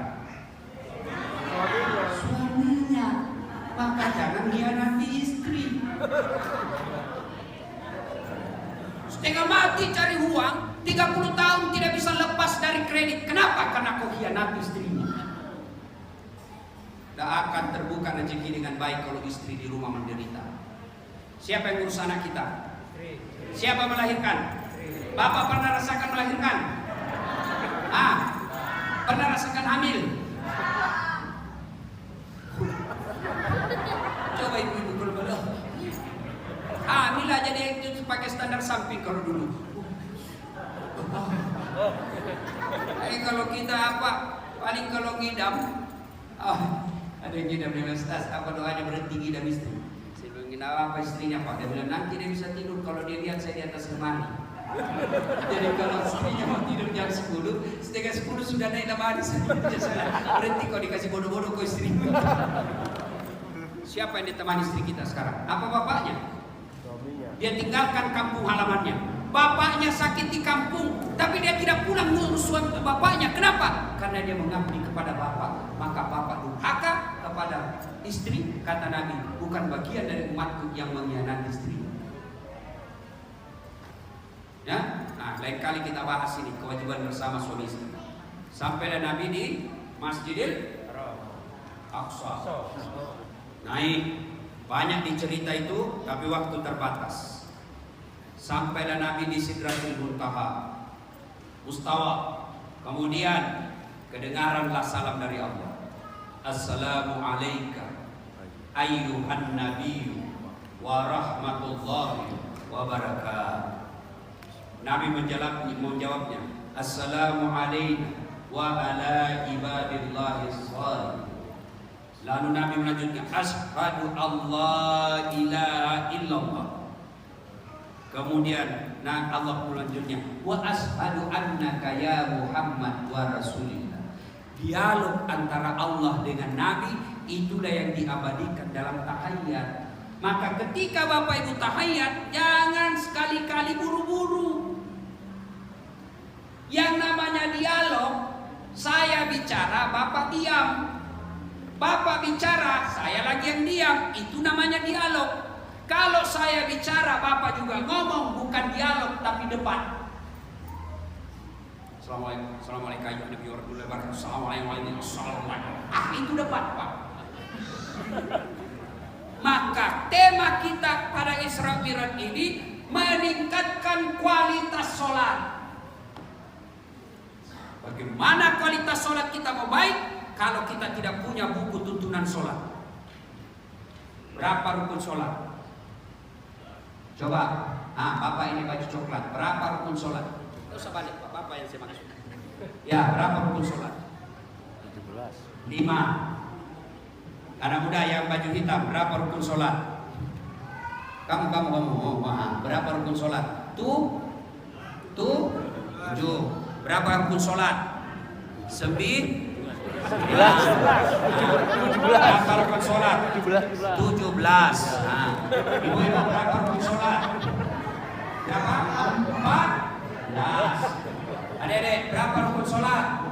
Suaminya. maka jangan hianati istri. Setengah mati cari uang, 30 tahun tidak bisa lepas dari kredit. Kenapa? Karena kau hianati istrinya. Tak akan terbuka rezeki dengan baik kalau istri di rumah menderita. Siapa yang ngurus anak kita? Siapa melahirkan? Bapak pernah rasakan melahirkan? Pernah rasakan hamil? Coba ibu-ibu kalau hamil aja dia itu pakai standar samping kalau dulu. Kalau kita apa? Paling kalau ngidam, ada yang ngidam di Ustaz, apa doanya berhenti ngidam istri? Saya bilang, ngidam apa istrinya Pak? Dia bilang, nanti dia bisa tidur kalau dia lihat saya di atas lemari. Jadi kalau istrinya mau tidur jam 10, setengah 10 sudah naik lemari. Saya berhenti kau dikasih bodoh-bodoh ke istri. Siapa yang ditemani istri kita sekarang? Apa bapaknya? Dia tinggalkan kampung halamannya. Bapaknya sakit di kampung, tapi dia tidak pulang ngurus bapaknya. Kenapa? Karena dia mengabdi kepada bapak. Maka bapak durhaka kepada istri. Kata Nabi, bukan bagian dari umatku yang mengkhianati istri. Ya, nah lain kali kita bahas ini kewajiban bersama suami istri. Sampailah Nabi di Masjidil Aqsa. Naik, banyak dicerita itu, tapi waktu terbatas. Sampailah Nabi di Sidratul Muntaha, Mustawa. Kemudian kedengaranlah salam dari Allah. Assalamu alayka ayyuhan nabiyyu wa rahmatullahi wa barakatuh. Nabi menjawabnya, Assalamu alayna wa ala ibadillahi shalih. Lalu Nabi melanjutkan, Ashhadu Allah ilaha illallah. Kemudian Allah melanjutnya, wa ashhadu annaka ya Muhammad wa rasulillah. Dialog antara Allah dengan Nabi itulah yang diabadikan dalam tahiyat. Maka ketika Bapak Ibu tahiyat, jangan sekali-kali buru-buru. Yang namanya dialog, saya bicara, Bapak diam. Bapak bicara, saya lagi yang diam. Itu namanya dialog. Kalau saya bicara, Bapak juga ngomong, bukan dialog tapi debat. Assalamualaikum warahmatullahi wabarakatuh. Assalamualaikum. Itu debat, Pak. Maka tema kita pada Isra Mi'raj ini meningkatkan kualitas sholat. Bagaimana kualitas sholat kita mau baik kalau kita tidak punya buku tuntunan sholat? Berapa rukun sholat? Coba, Bapak ini baju coklat, berapa rukun sholat? Tidak usah balik, Pak, Bapak yang saya maksud. Ya, berapa rukun sholat? 5. Anak muda yang baju hitam, berapa rukun sholat? Kamu, berapa rukun sholat? 7. Berapa rukun sholat? 9. 17. Berapa rukun sholat? 17. Ibu-ibu berapa rukun sholat? Berapa? 14. Adik-adik berapa rukun sholat?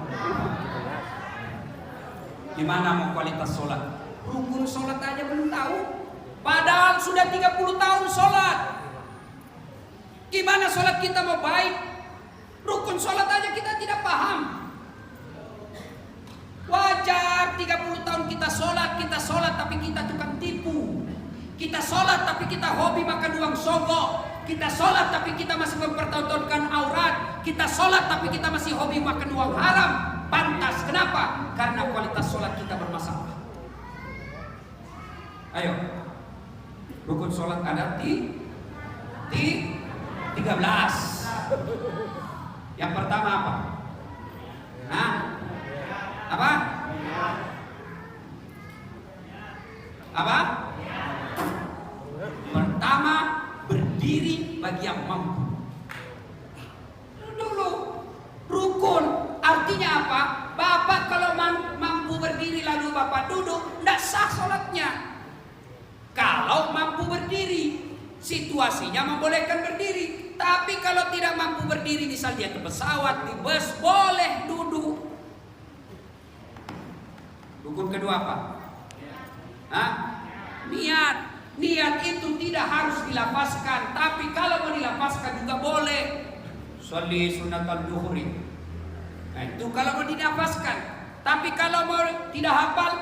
Gimana mau kualitas sholat? Rukun sholat aja belum tahu. Padahal sudah 30 tahun sholat. Gimana sholat kita mau baik? Rukun sholat aja kita tidak paham. Wajar 30 tahun kita sholat tapi kita tukang tipu. Kita sholat tapi kita hobi makan uang sogok. Kita sholat tapi kita masih mempertontonkan aurat. Kita sholat tapi kita masih hobi makan uang haram. Pantas, kenapa? Karena kualitas sholat kita bermasalah. Ayo, rukun sholat ada di 13. Yang pertama apa? Apa? Pertama, berdiri bagi yang mampu. Dulu, rukun artinya apa? Bapak kalau mampu berdiri lalu Bapak duduk, tidak sah sholatnya. Kalau mampu berdiri, situasinya membolehkan berdiri. Tapi kalau tidak mampu berdiri, misalnya ke pesawat, di bus, boleh duduk. Rukun kedua apa? Niat itu tidak harus dilafazkan, tapi kalau mau dilafazkan juga boleh. Sholli sunnatal duhuri. Nah, itu kalau mau dilafazkan. Tapi kalau mau tidak hafal,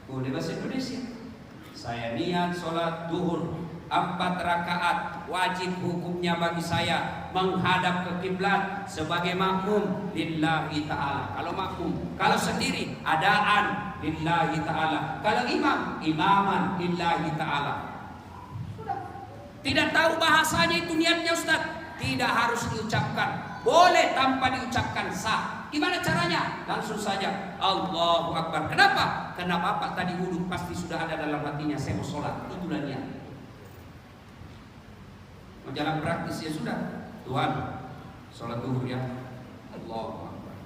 boleh bahasa Indonesia. Saya niat sholat duhur 4 rakaat, wajib hukumnya bagi saya menghadap ke kiblat sebagai makmum lillahi ta'ala. Kalau makmum, kalau sendiri adaan lillahi ta'ala, kalau imam, imaman lillahi ta'ala. Sudah. Tidak tahu bahasanya itu niatnya Ustaz, tidak harus diucapkan, boleh tanpa diucapkan sah. Gimana caranya? Langsung saja Allahu Akbar. Kenapa? Karena bapak tadi wudhu pasti sudah ada dalam hatinya, saya mau sholat, itulah niat. Mau jalan praktis ya sudah, Tuhan sholat duhur ya, Allahu Akbar.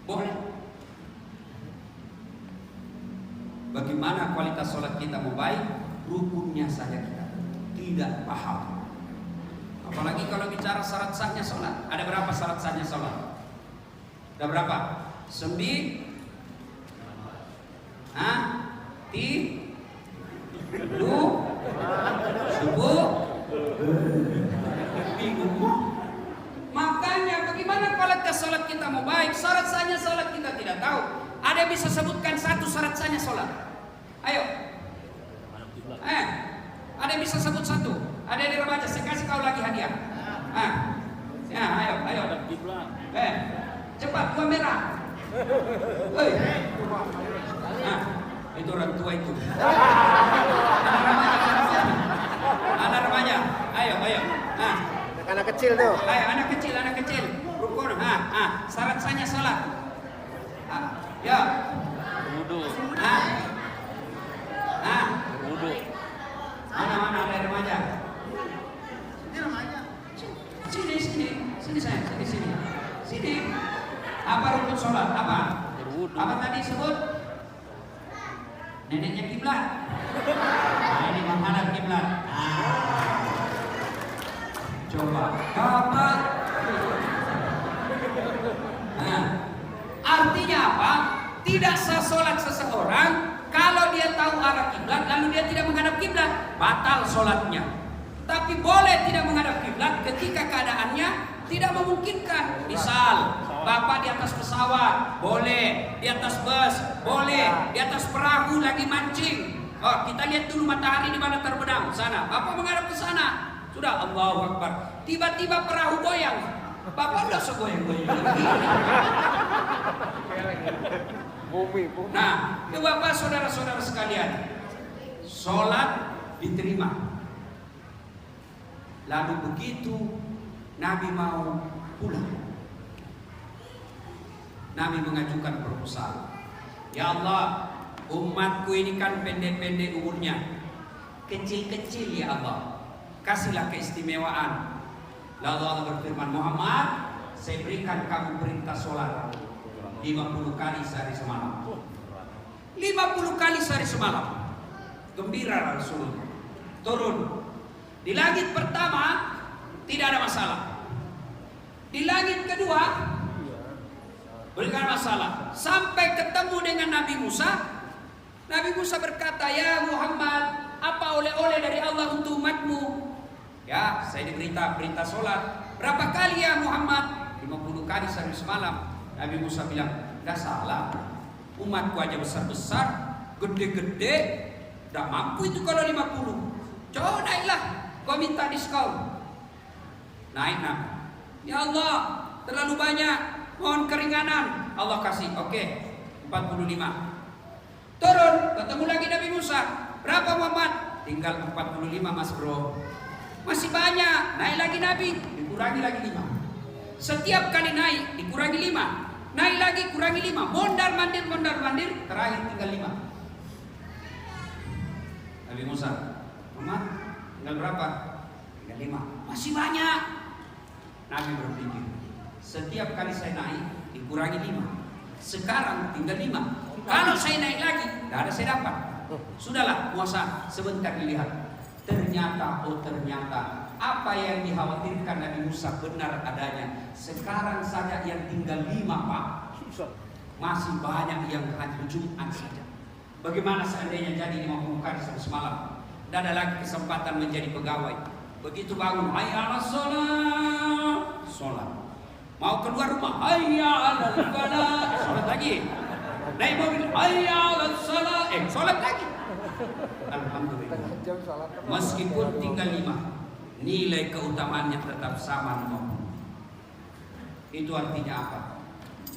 Boleh. Bagaimana kualitas sholat kita mau baik? Rukunnya saja kita tidak paham. Apalagi kalau bicara syarat sahnya sholat. Ada berapa syarat sahnya sholat? Ada berapa? 9? Subuh? Bingung. Makanya bagaimana kualitas sholat kita mau baik? Syarat sahnya sholat kita tidak tahu. Ada yang bisa sebutkan satu syarat sahnya sholat? Ayo. Ada yang bisa sebut satu? Ada yang remaja, saya kasih kau lagi hadiah. Ya, ayo. Cepat, 2 merah. Itu orang tua itu. Anak remaja. Ayo. Anak kecil tuh. Ayo, anak kecil. Rukun. Syarat sahnya salat. Ya. Wudu. Wudu. Mana ada remaja? Sini saya. Sini. Apa rukun sholat? Apa tadi sebut? Neneknya kiblat. Ini menghadap kiblat. Coba. Bapak. Artinya apa? Tidak sah sholat seseorang kalau dia tahu arah kiblat lalu dia tidak menghadap kiblat, batal sholatnya. Tapi boleh tidak menghadap kiblat ketika keadaannya tidak memungkinkan. Misal, bapak di atas pesawat, boleh. Di atas bus, boleh. Di atas perahu lagi mancing. Oh, kita lihat dulu matahari di mana terbenam. Sana, bapak menghadap ke sana. Sudah, Allahu Akbar. Tiba-tiba perahu goyang. Bapak udah segoyang-goyang. Nah, itu bapak saudara-saudara sekalian. Sholat diterima. Lalu begitu Nabi mau pulang, Nabi mengajukan proposal. Ya Allah, umatku ini kan pendek-pendek umurnya, kecil-kecil ya Allah, kasihlah keistimewaan. Lalu Allah berfirman, Muhammad, saya berikan kamu perintah sholat 50 kali sehari semalam. 50 kali sehari semalam. Gembira Rasul. Turun. Di langit pertama tidak ada masalah. Di langit kedua berikan masalah. Sampai ketemu dengan Nabi Musa. Nabi Musa berkata, ya Muhammad, apa oleh-oleh dari Allah untuk umatmu? Ya, saya diberita perintah sholat. Berapa kali ya Muhammad? 50 kali sehari semalam. Nabi Musa bilang, gak salah. Umatku aja besar-besar, gede-gede, gak mampu itu kalau 50. Coba naiklah, kau minta diskon. Naik. Ya Allah, terlalu banyak, mohon keringanan. Allah kasih, oke, 45. Turun, ketemu lagi Nabi Musa. Berapa Muhammad? Tinggal 45 mas bro. Masih banyak, naik lagi Nabi, dikurangi lagi 5. Setiap kali naik, dikurangi 5. Naik lagi, kurangi 5. Mondar mandir, terakhir tinggal 5. Nabi Musa, Muhammad, tinggal berapa? Tinggal 5. Masih banyak. Nabi berpikir, setiap kali saya naik, dikurangi 5. Sekarang tinggal 5. Kalau saya naik lagi, tidak ada saya dapat. Sudahlah, puasa sebentar dilihat. Ternyata, apa yang dikhawatirkan Nabi Musa benar adanya. Sekarang saja yang tinggal 5 Pak. Masih banyak yang hanya Jumat saja. Bagaimana seandainya jadi 50 kali semalam? Tidak ada lagi kesempatan menjadi pegawai. Begitu bangun, hayya 'alas shalah, sholat. Mau keluar rumah, hayya 'alal falah, sholat lagi. Naik mobil, hayya 'alas shalah, sholat lagi. Alhamdulillah. Meskipun tinggal 5, nilai keutamaannya tetap sama 50. Itu artinya apa?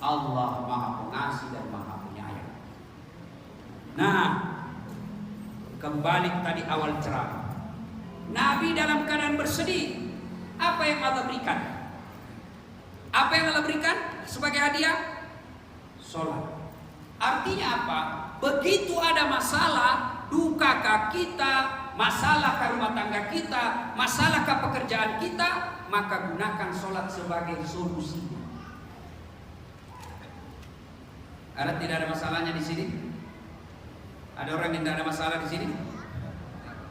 Allah Maha Pengasih dan Maha Penyayang. Nah, kembali tadi awal ceramah. Nabi dalam keadaan bersedih. Apa yang Allah berikan? Apa yang Allah berikan sebagai hadiah? Sholat. Artinya apa? Begitu ada masalah, dukakah kita, masalah ke rumah tangga kita, masalah ke pekerjaan kita, maka gunakan sholat sebagai solusi. Ada tidak ada masalahnya di sini? Ada orang yang tidak ada masalah di sini?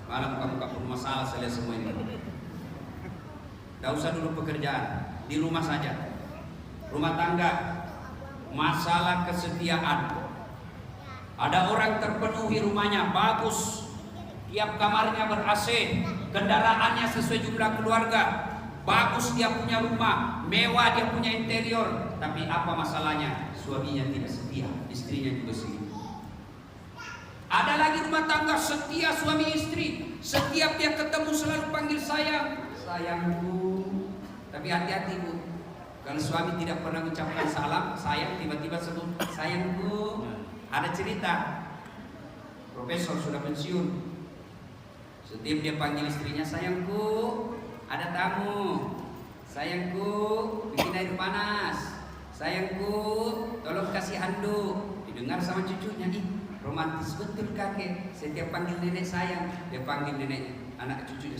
Malah muka-muka pun masalah saya lihat semua ini. Tidak usah dulu pekerjaan, di rumah saja. Rumah tangga, masalah kesetiaan. Ada orang terpenuhi rumahnya, bagus, tiap kamarnya ber-AC, kendaraannya sesuai jumlah keluarga, bagus dia punya rumah, mewah dia punya interior, tapi apa masalahnya? Suaminya tidak setia, istrinya juga selingkuh. Ada lagi rumah tangga setia suami istri, setiap dia ketemu selalu panggil sayang, sayangku. Tapi hati-hati bu, kalau suami tidak pernah mengucapkan salam, sayang, tiba-tiba sebut sayangku. Ada cerita, profesor sudah pensiun, setiap dia panggil istrinya, sayangku, ada tamu, sayangku, bikin air panas, sayangku, tolong kasih handuk. Didengar sama cucunya, ih romantis betul kakek. Setiap panggil nenek sayang, dia panggil nenek, anak cucunya,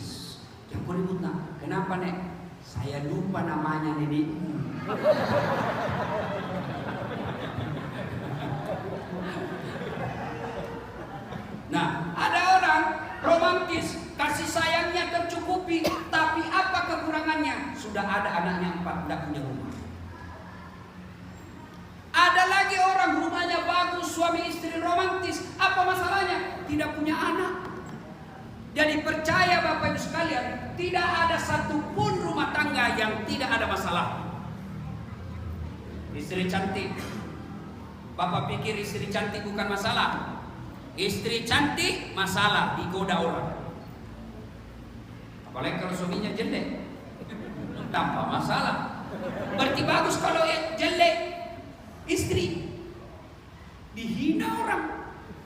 jangan kau ribut nak. Kenapa nek? Saya lupa namanya nenekmu. Nah, ada orang romantis, kasih sayangnya tercukupi, tapi apa kekurangannya? Sudah ada anaknya 4, tidak punya rumah. Ada lagi orang rumahnya bagus, suami istri romantis, apa masalahnya? Tidak punya anak. Jadi percaya Bapak Ibu sekalian, tidak ada satupun rumah tangga yang tidak ada masalah. Istri cantik, Bapak pikir istri cantik bukan masalah? Istri cantik masalah, digoda orang. Apalagi kalau suaminya jelek, tanpa masalah. Berarti bagus kalau jelek istri, dihina orang.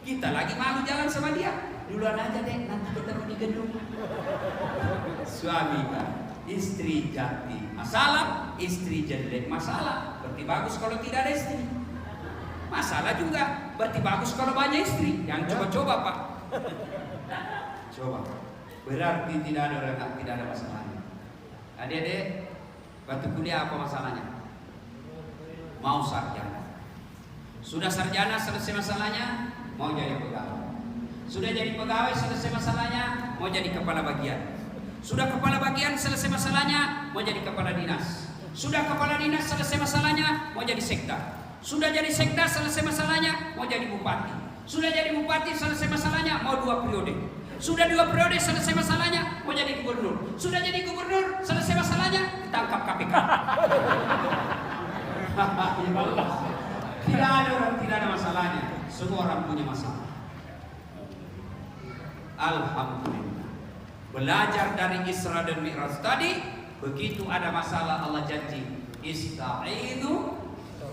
Kita lagi malu jalan sama dia, duluan aja deh, nanti ketemu di gedung. Suami kan, istri cantik masalah, istri jelek masalah. Berarti bagus kalau tidak ada istri. Masalah juga, berarti bagus kalau banyak istri. Yang coba-coba Pak, coba. Berarti tidak ada orang, tidak ada masalahnya. Adik-adik, waktu kuliah apa masalahnya? Mau sarjana. Sudah sarjana selesai masalahnya, mau jadi pegawai. Sudah jadi pegawai selesai masalahnya, mau jadi kepala bagian. Sudah kepala bagian selesai masalahnya, mau jadi kepala dinas. Sudah kepala dinas selesai masalahnya, mau jadi sekda. Sudah jadi sekda selesai masalahnya, mau jadi bupati. Sudah jadi bupati selesai masalahnya, mau 2 periode. Sudah 2 periode selesai masalahnya, mau jadi gubernur. Sudah jadi gubernur selesai masalahnya, ditangkap KPK. Tidak ada orang tidak ada masalahnya. Semua orang punya masalah. Alhamdulillah. Belajar dari Isra dan Mi'raj tadi, begitu ada masalah Allah janji, ista'inu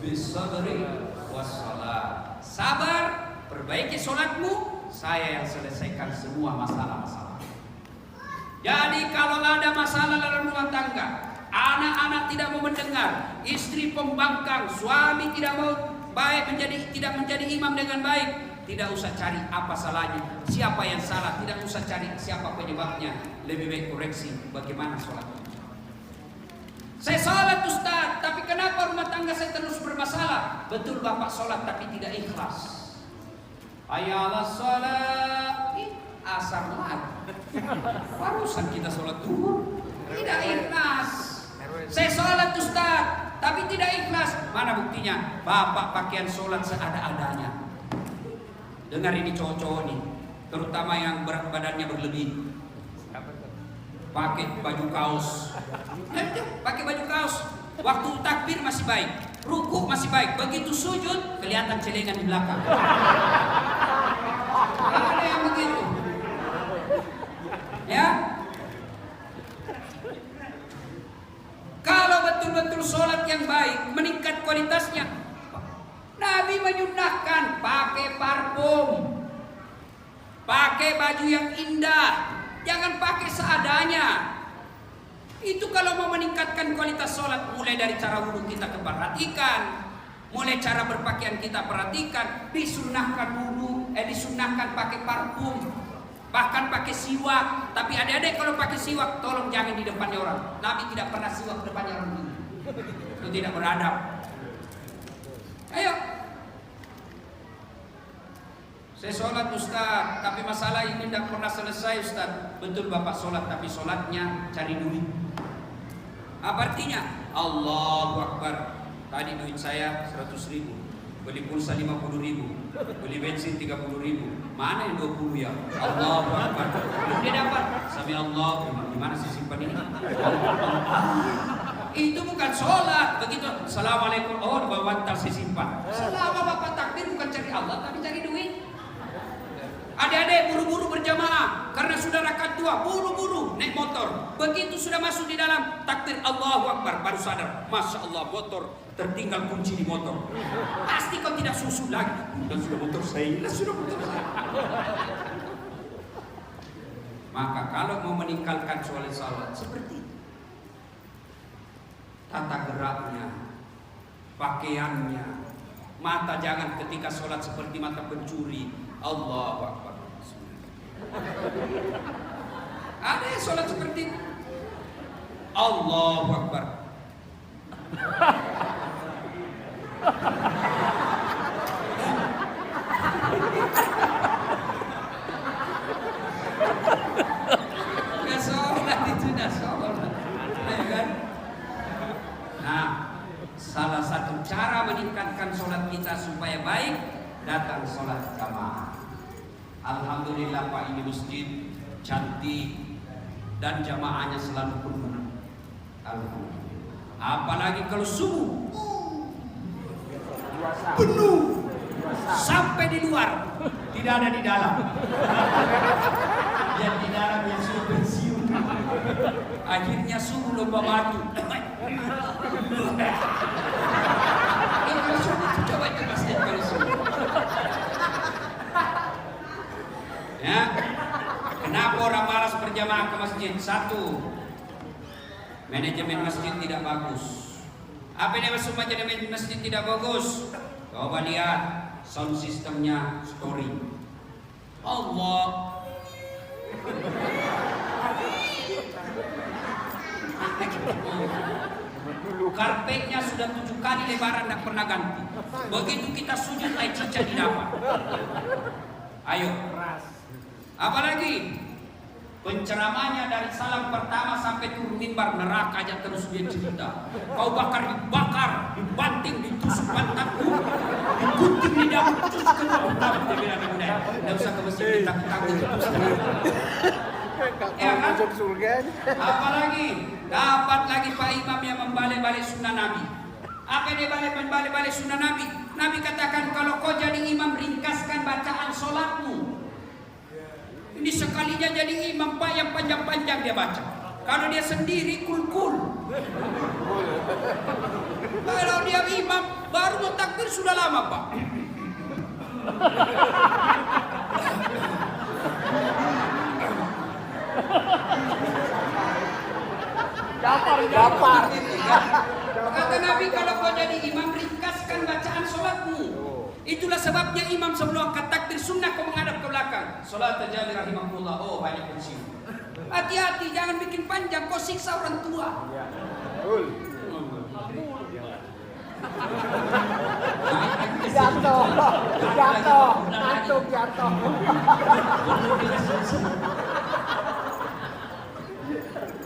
bis-sabri was-salat. Sabar, perbaiki sholatmu, saya yang selesaikan semua masalah-masalah. Jadi kalau ada masalah dalam rumah tangga, anak-anak tidak mau mendengar, istri pembangkang, suami tidak mau tidak menjadi imam dengan baik, tidak usah cari apa salahnya, siapa yang salah, tidak usah cari siapa penyebabnya, lebih baik koreksi bagaimana sholatnya. Saya sholat Ustaz, tapi kenapa rumah tangga saya terus bermasalah? Betul Bapak sholat tapi tidak ikhlas. Ayalah sholat, asar lagi. Barusan kita sholat duhur, tidak ikhlas. Saya sholat Ustaz, tapi tidak ikhlas. Mana buktinya? Bapak pakaian sholat seada-adanya. Dengar ini cowok-cowok nih, terutama yang berat badannya berlebih. Pakai baju kaos. Pakai baju kaos. Waktu takbir masih baik, ruku masih baik. Begitu sujud kelihatan celengan di belakang. Ada yang begitu. Ya. Kalau betul-betul sholat yang baik, meningkat kualitasnya, Nabi menyunahkan pakai parfum, pakai baju yang indah, jangan pakai seadanya. Itu kalau mau meningkatkan kualitas sholat, mulai dari cara wudhu kita perhatikan, mulai cara berpakaian kita perhatikan, disunahkan wudhu, disunahkan pakai parfum, bahkan pakai siwak. Tapi adik-adik kalau pakai siwak, tolong jangan di depannya orang. Nabi tidak pernah siwak di depannya orang ini. Itu tidak beradab. Ayo. Saya sholat Ustaz, tapi masalah ini tidak pernah selesai Ustaz. Betul Bapak sholat, tapi sholatnya cari duit. Apa artinya? Allahu Akbar. Tadi duit saya 100.000, beli pulsa 50.000, beli bensin 30.000. Mana yang 20 ya? Allahu Akbar. Belum dia dapat. Sami Allah. Gimana sih simpan ini? Itu bukan sholat. Begitu. Assalamualaikum. Oh, di bawah bantal saya simpan. Selama Bapak takbir bukan cari Allah, tapi cari duit. Adik-adik buru-buru berjamaah karena sudah rakaat 2, buru-buru naik motor. Begitu sudah masuk di dalam takbir Allahu Akbar, baru sadar, Masya Allah motor tertinggal kunci di motor. Pasti kau tidak susu lagi. Dan sudah motor saya, sudah motor saya. Maka kalau mau meninggalkan sholat seperti itu, tata geraknya, pakaiannya, mata jangan ketika sholat seperti mata pencuri. Allahu Akbar. Ada yang sholat seperti itu. Allahu Akbar. Gak sholat itu, gak sholat. Ya kan? Nah, salah satu cara meningkatkan sholat kita supaya baik, datang sholat jamaah. Alhamdulillah Pak, ini masjid cantik dan jamaahnya selalu penuh. Alhamdulillah. Apalagi kalau subuh penuh sampai di luar, tidak ada di dalam. Yang di dalam yang sudah pensiun. Akhirnya subuh lomba batu. Kalau subuh coba itu masjid kalau subuh. Ya, kenapa orang malas berjamaah ke masjid? Satu, manajemen masjid tidak bagus. Apa yang maksud manajemen masjid tidak bagus? Coba lihat sound sistemnya story. Allah. Karpetnya sudah 7 kali lebaran tidak pernah ganti. Begitu kita sujud, air cicak didapat. Ayo. Apalagi penceramanya dari salam pertama sampai turun mimbar neraka aja terus dia cerita. Kau dibakar, dibanting, ditusuk pantatku, digunting di dapur, terus ke bawah. Dia bilang udah, tidak usah ke masjid, takut-takut. Ya kan? Apalagi dapat lagi Pak Imam yang membalik-balik sunnah Nabi. Apa dia balik sunnah Nabi? Nabi katakan kalau kau jadi imam, ringkaskan bacaan sholatmu. Ini sekalinya jadi imam Pak yang panjang-panjang dia baca. Kalau dia sendiri kul-kul. Kalau dia imam baru mau takbir sudah lama Pak. Gapar. Kata Nabi kalau kau jadi imam, ringkaskan bacaan sholatmu. Itulah sebabnya imam sebelum angkat takbir sunnah kau menghadap ke belakang. Sholat terjadi rahimahullah. Oh banyak pensiun. Hati-hati jangan bikin panjang, kau siksa orang tua. Jatuh.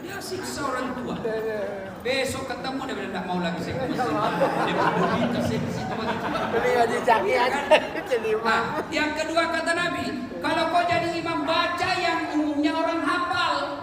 Dia siksa orang tua. Besok ketemu dia bilang tidak mau lagi saya ke masjid. Dia minta saya ke situ. Ini ngaji Rezeki aja jadi imam. Nah, yang kedua kata Nabi, kalau kau jadi imam baca yang umumnya orang hafal.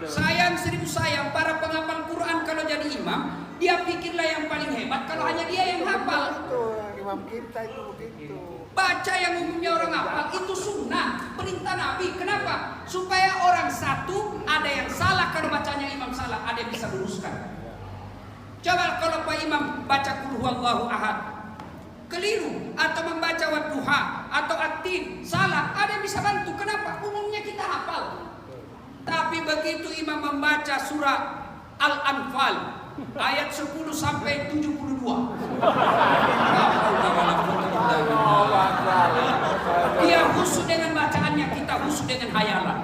Sayang seribu sayang para penghafal Quran kalau jadi imam, dia pikirlah yang paling hebat kalau hanya dia yang hafal. Itu imam kita itu begitu. Baca yang umumnya orang hafal itu sunnah, perintah Nabi. Kenapa? Supaya orang satu ada yang salah kalau bacanya imam salah, ada yang bisa luruskan. Coba kalau Pak Imam baca Qul Huwallahu Ahad keliru, atau membaca Wadduha atau At-Tin salah, ada yang bisa bantu. Kenapa? Umumnya kita hafal. Tapi begitu imam membaca surah Al-Anfal ayat 10 sampai 72. Dia khusyuk dengan bacaannya, kita khusyuk dengan hayalan.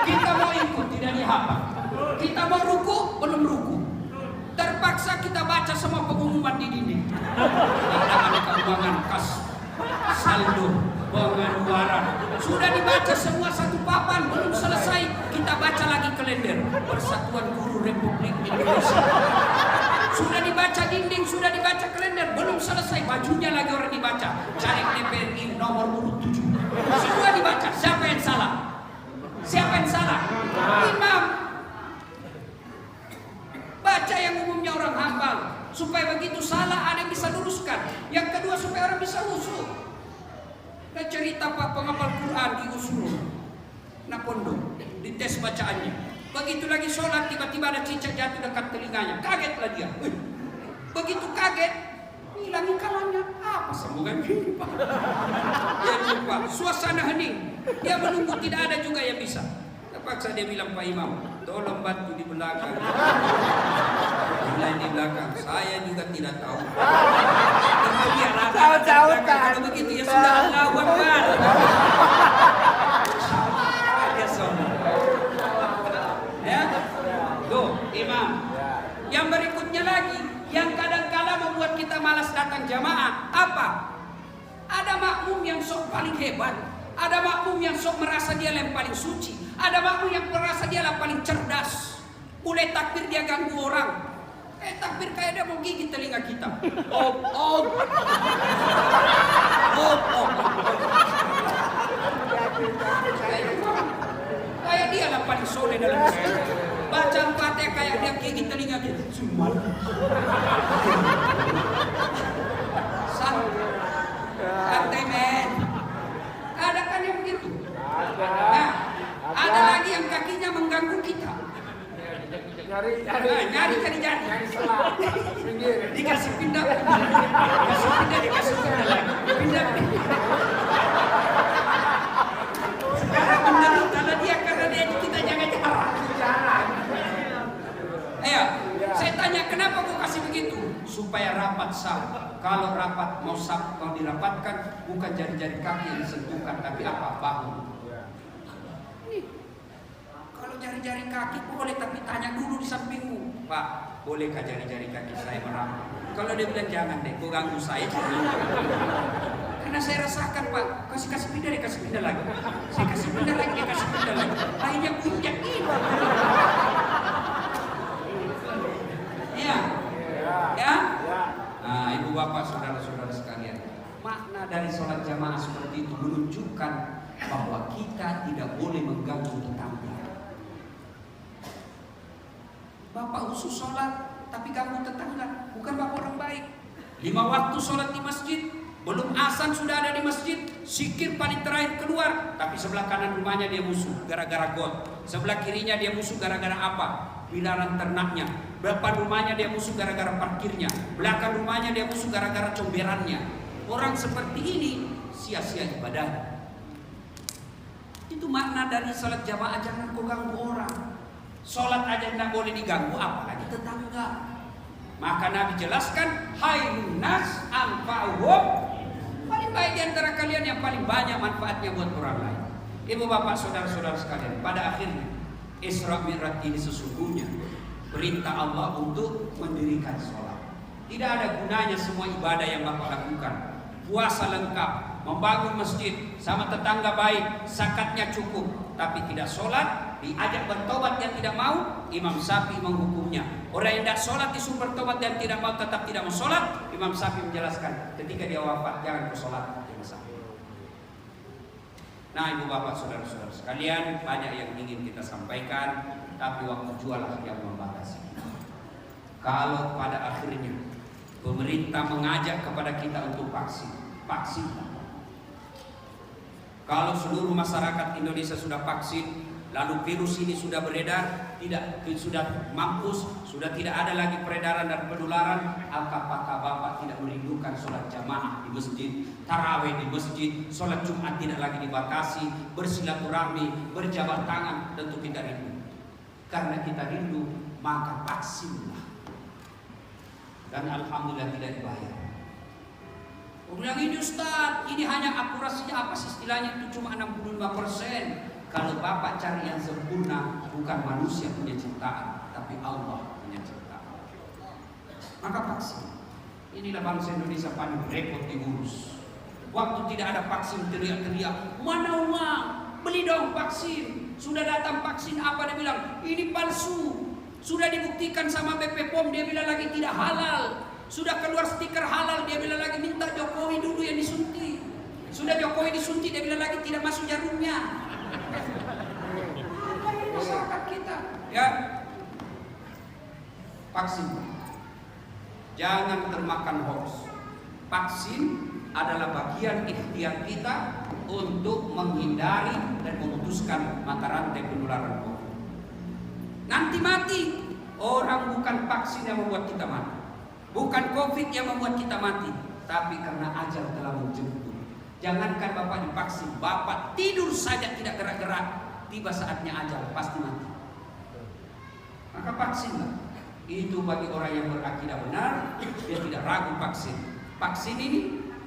Kita mau ikut tidak dihafal. Kita mau ruku belum ruku. Terpaksa kita baca semua pengumuman di dinding. Ada keuangan kas, saldo, pengeluaran. Sudah dibaca semua satu papan, belum selesai. Kita baca lagi kalender Persatuan Guru Republik Indonesia. Sudah dibaca dinding, sudah dibaca kalender, belum selesai. Bajunya lagi orang dibaca. Caleg DPRI nomor urut 7. Semua dibaca. Siapa yang salah? Siapa yang salah? Imam. Baca yang umumnya orang hafal, supaya begitu salah ada yang bisa luruskan. Yang kedua supaya orang bisa usul. Nah, cerita Pak penghafal Quran di usul, nak pondok, dites bacaannya. Begitu lagi sholat tiba-tiba ada cicak jatuh dekat telinganya, kagetlah dia. Begitu kaget, hilangin kalamnya. Apa sambungan ini Pak? Dia lupa, suasana hening. Dia menunggu tidak ada juga yang bisa. Terpaksa dia bilang Pak Imam, tolong bantu di belakang. Lain di belakang, saya juga tidak tahu. Kemudian Tahu-tahu kan. kalau begitu ya sudah Allahu Akbar. Dia sombong. Ya, tuh Imam. Yang berikutnya lagi, yang kadang-kala membuat kita malas datang jamaah, apa? Ada makmum yang sok paling hebat. Ada makmum yang sok merasa dia yang paling suci. Ada makmum yang merasa dia yang paling cerdas. Mulai takbir dia ganggu orang. Takbir kayak dia mau gigit telinga kita. Om. Kayak dia lah paling soleh dalam masjid. Baca Fatihah kayak dia gigit telinga kita. Sumpah. Santai men. Ada kan yang begitu? Nah, ada lagi yang kakinya mengganggu kita. Nyari selah pinggir. Dikasih pindah lagi. Pindah. Sekarang menurut karena dia kita jangan. Ayo, saya tanya kenapa kau kasih begitu? Supaya rapat sah. Kalau rapat mau sah, mau dirapatkan bukan jari-jari kaki yang disentuhkan, tapi apa? Bahu. Kalau jari-jari kaki boleh, tapi tanya dulu di sampingmu, Pak, bolehkah jari-jari kaki saya merapat? Kalau dia bilang jangan deh, kau ganggu saya. Karena saya rasakan Pak, kasih pindah dia kasih pindah lagi. Saya kasih pindah lagi, dia kasih pindah lagi. Akhirnya puncak ini. Ya. Nah, ibu bapak, saudara-saudara sekalian, makna dari sholat jamaah seperti itu menunjukkan bahwa kita tidak boleh mengganggu tetangga. Bapak khusus sholat, tapi ganggu tetangga, bukan bapak orang baik. 5 waktu sholat di masjid, belum azan sudah ada di masjid, zikir paling terakhir keluar, tapi sebelah kanan rumahnya dia musuh gara-gara got, sebelah kirinya dia musuh gara-gara apa? Pilaran ternaknya. Depan rumahnya dia musuh gara-gara parkirnya, belakang rumahnya dia musuh gara-gara comberannya. Orang seperti ini sia-sia ibadah. Itu makna dari salat jamaah, jangan kau ganggu orang. Salat aja tidak boleh diganggu, apalagi tetangga. Maka Nabi jelaskan, hayrun nas anfa'uhum, paling baik di antara kalian yang paling banyak manfaatnya buat orang lain. Ibu bapak saudara-saudara sekalian, pada akhirnya Isra Mi'raj ini sesungguhnya perintah Allah untuk mendirikan sholat. Tidak ada gunanya semua ibadah yang bapak lakukan. Puasa lengkap, membangun masjid, sama tetangga baik, zakatnya cukup, tapi tidak sholat, diajak bertobat yang tidak mau, Imam Syafi'i menghukumnya. Orang yang tidak sholat disuruh bertobat dan tidak mau tetap tidak mau sholat, Imam Syafi'i menjelaskan ketika dia wafat jangan kau sholat. Imam Syafi'i. Nah, ibu bapak saudara-saudara sekalian, banyak yang ingin kita sampaikan, tapi waktu jualah yang membatasi. Kalau pada akhirnya pemerintah mengajak kepada kita untuk vaksin. Kalau seluruh masyarakat Indonesia sudah vaksin, lalu virus ini sudah beredar, sudah mampus, sudah tidak ada lagi peredaran dan penularan, apakah Bapak tidak merindukan sholat jamaah di masjid, tarawih di masjid, sholat Jumat tidak lagi dibatasi, bersilaturahmi, berjabat tangan? Tentu kita rindu. Karena kita rindu, maka vaksinlah. Dan alhamdulillah tidak dibayar. Bilang ini Ustaz, ini hanya akurasinya apa sih istilahnya itu cuma 65%. Kalau Bapak cari yang sempurna, bukan manusia punya ciptaan, tapi Allah punya ciptaan. Maka vaksin. Inilah bangsa Indonesia paling repot diurus. Waktu tidak ada vaksin teriak-teriak, mana uang? Beli dong vaksin. Sudah datang vaksin apa? Dia bilang ini palsu. Sudah dibuktikan sama BP POM, dia bilang lagi tidak halal. Sudah keluar stiker halal, dia bilang lagi minta Jokowi dulu yang disuntik. Sudah Jokowi disuntik, dia bilang lagi tidak masuk jarumnya. Masyarakat kita, ya, vaksin. Jangan termakan hoax. Vaksin adalah bagian ikhtiar kita untuk menghindari dan memutuskan mata rantai penularan COVID. Nanti mati, orang bukan vaksin yang membuat kita mati. Bukan COVID yang membuat kita mati, tapi karena ajal telah menjemput. Jangankan Bapak divaksin, Bapak tidur saja tidak gerak-gerak, tiba saatnya ajal pasti mati. Maka vaksinlah. Itu bagi orang yang berakidah benar, dia tidak ragu vaksin. Vaksin ini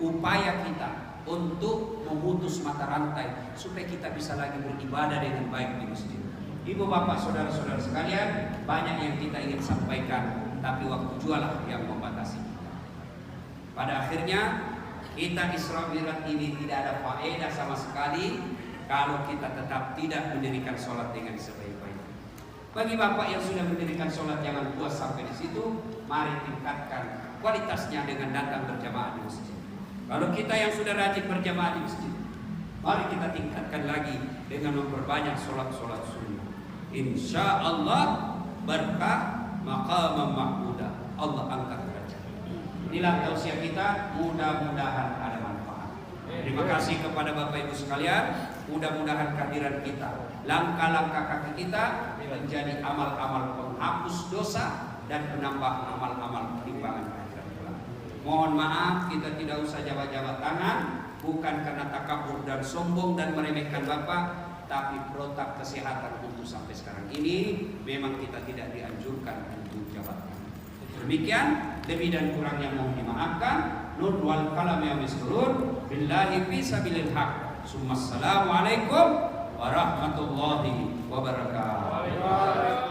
upaya kita untuk memutus mata rantai supaya kita bisa lagi beribadah dengan baik di masjid. Ibu bapak saudara-saudara sekalian, banyak yang kita ingin sampaikan, tapi waktu jualah yang membatasi kita. Pada akhirnya kita Isra Mi'raj ini tidak ada faedah sama sekali kalau kita tetap tidak mendirikan sholat dengan sebaik-baiknya. Bagi bapak yang sudah mendirikan sholat jangan puas sampai di situ, mari tingkatkan kualitasnya dengan datang berjamaah di masjid. Kalau kita yang sudah rajin berjamaah di masjid, mari kita tingkatkan lagi dengan memperbanyak sholat-sholat sunnah. Insya Allah berkah maqamam mahmuda, Allah angkat derajat. Inilah tausiah kita, mudah-mudahan ada manfaat. Terima kasih kepada Bapak Ibu sekalian. Mudah-mudahan kehadiran kita, langkah-langkah kaki kita menjadi amal-amal penghapus dosa dan penambah amal-amal timbangan akhirat kelak. Mohon maaf kita tidak usah jabat-jabat tangan, bukan karena takabur dan sombong dan meremehkan Bapak, tapi protap kesehatan untuk sampai sekarang ini memang kita tidak dianjurkan untuk jabatan. Demikian, lebih dan kurangnya mohon dimaafkan. Nur wal kalam ya misrur billahi fi sabilil haq. Assalamualaikum warahmatullahi wabarakatuh.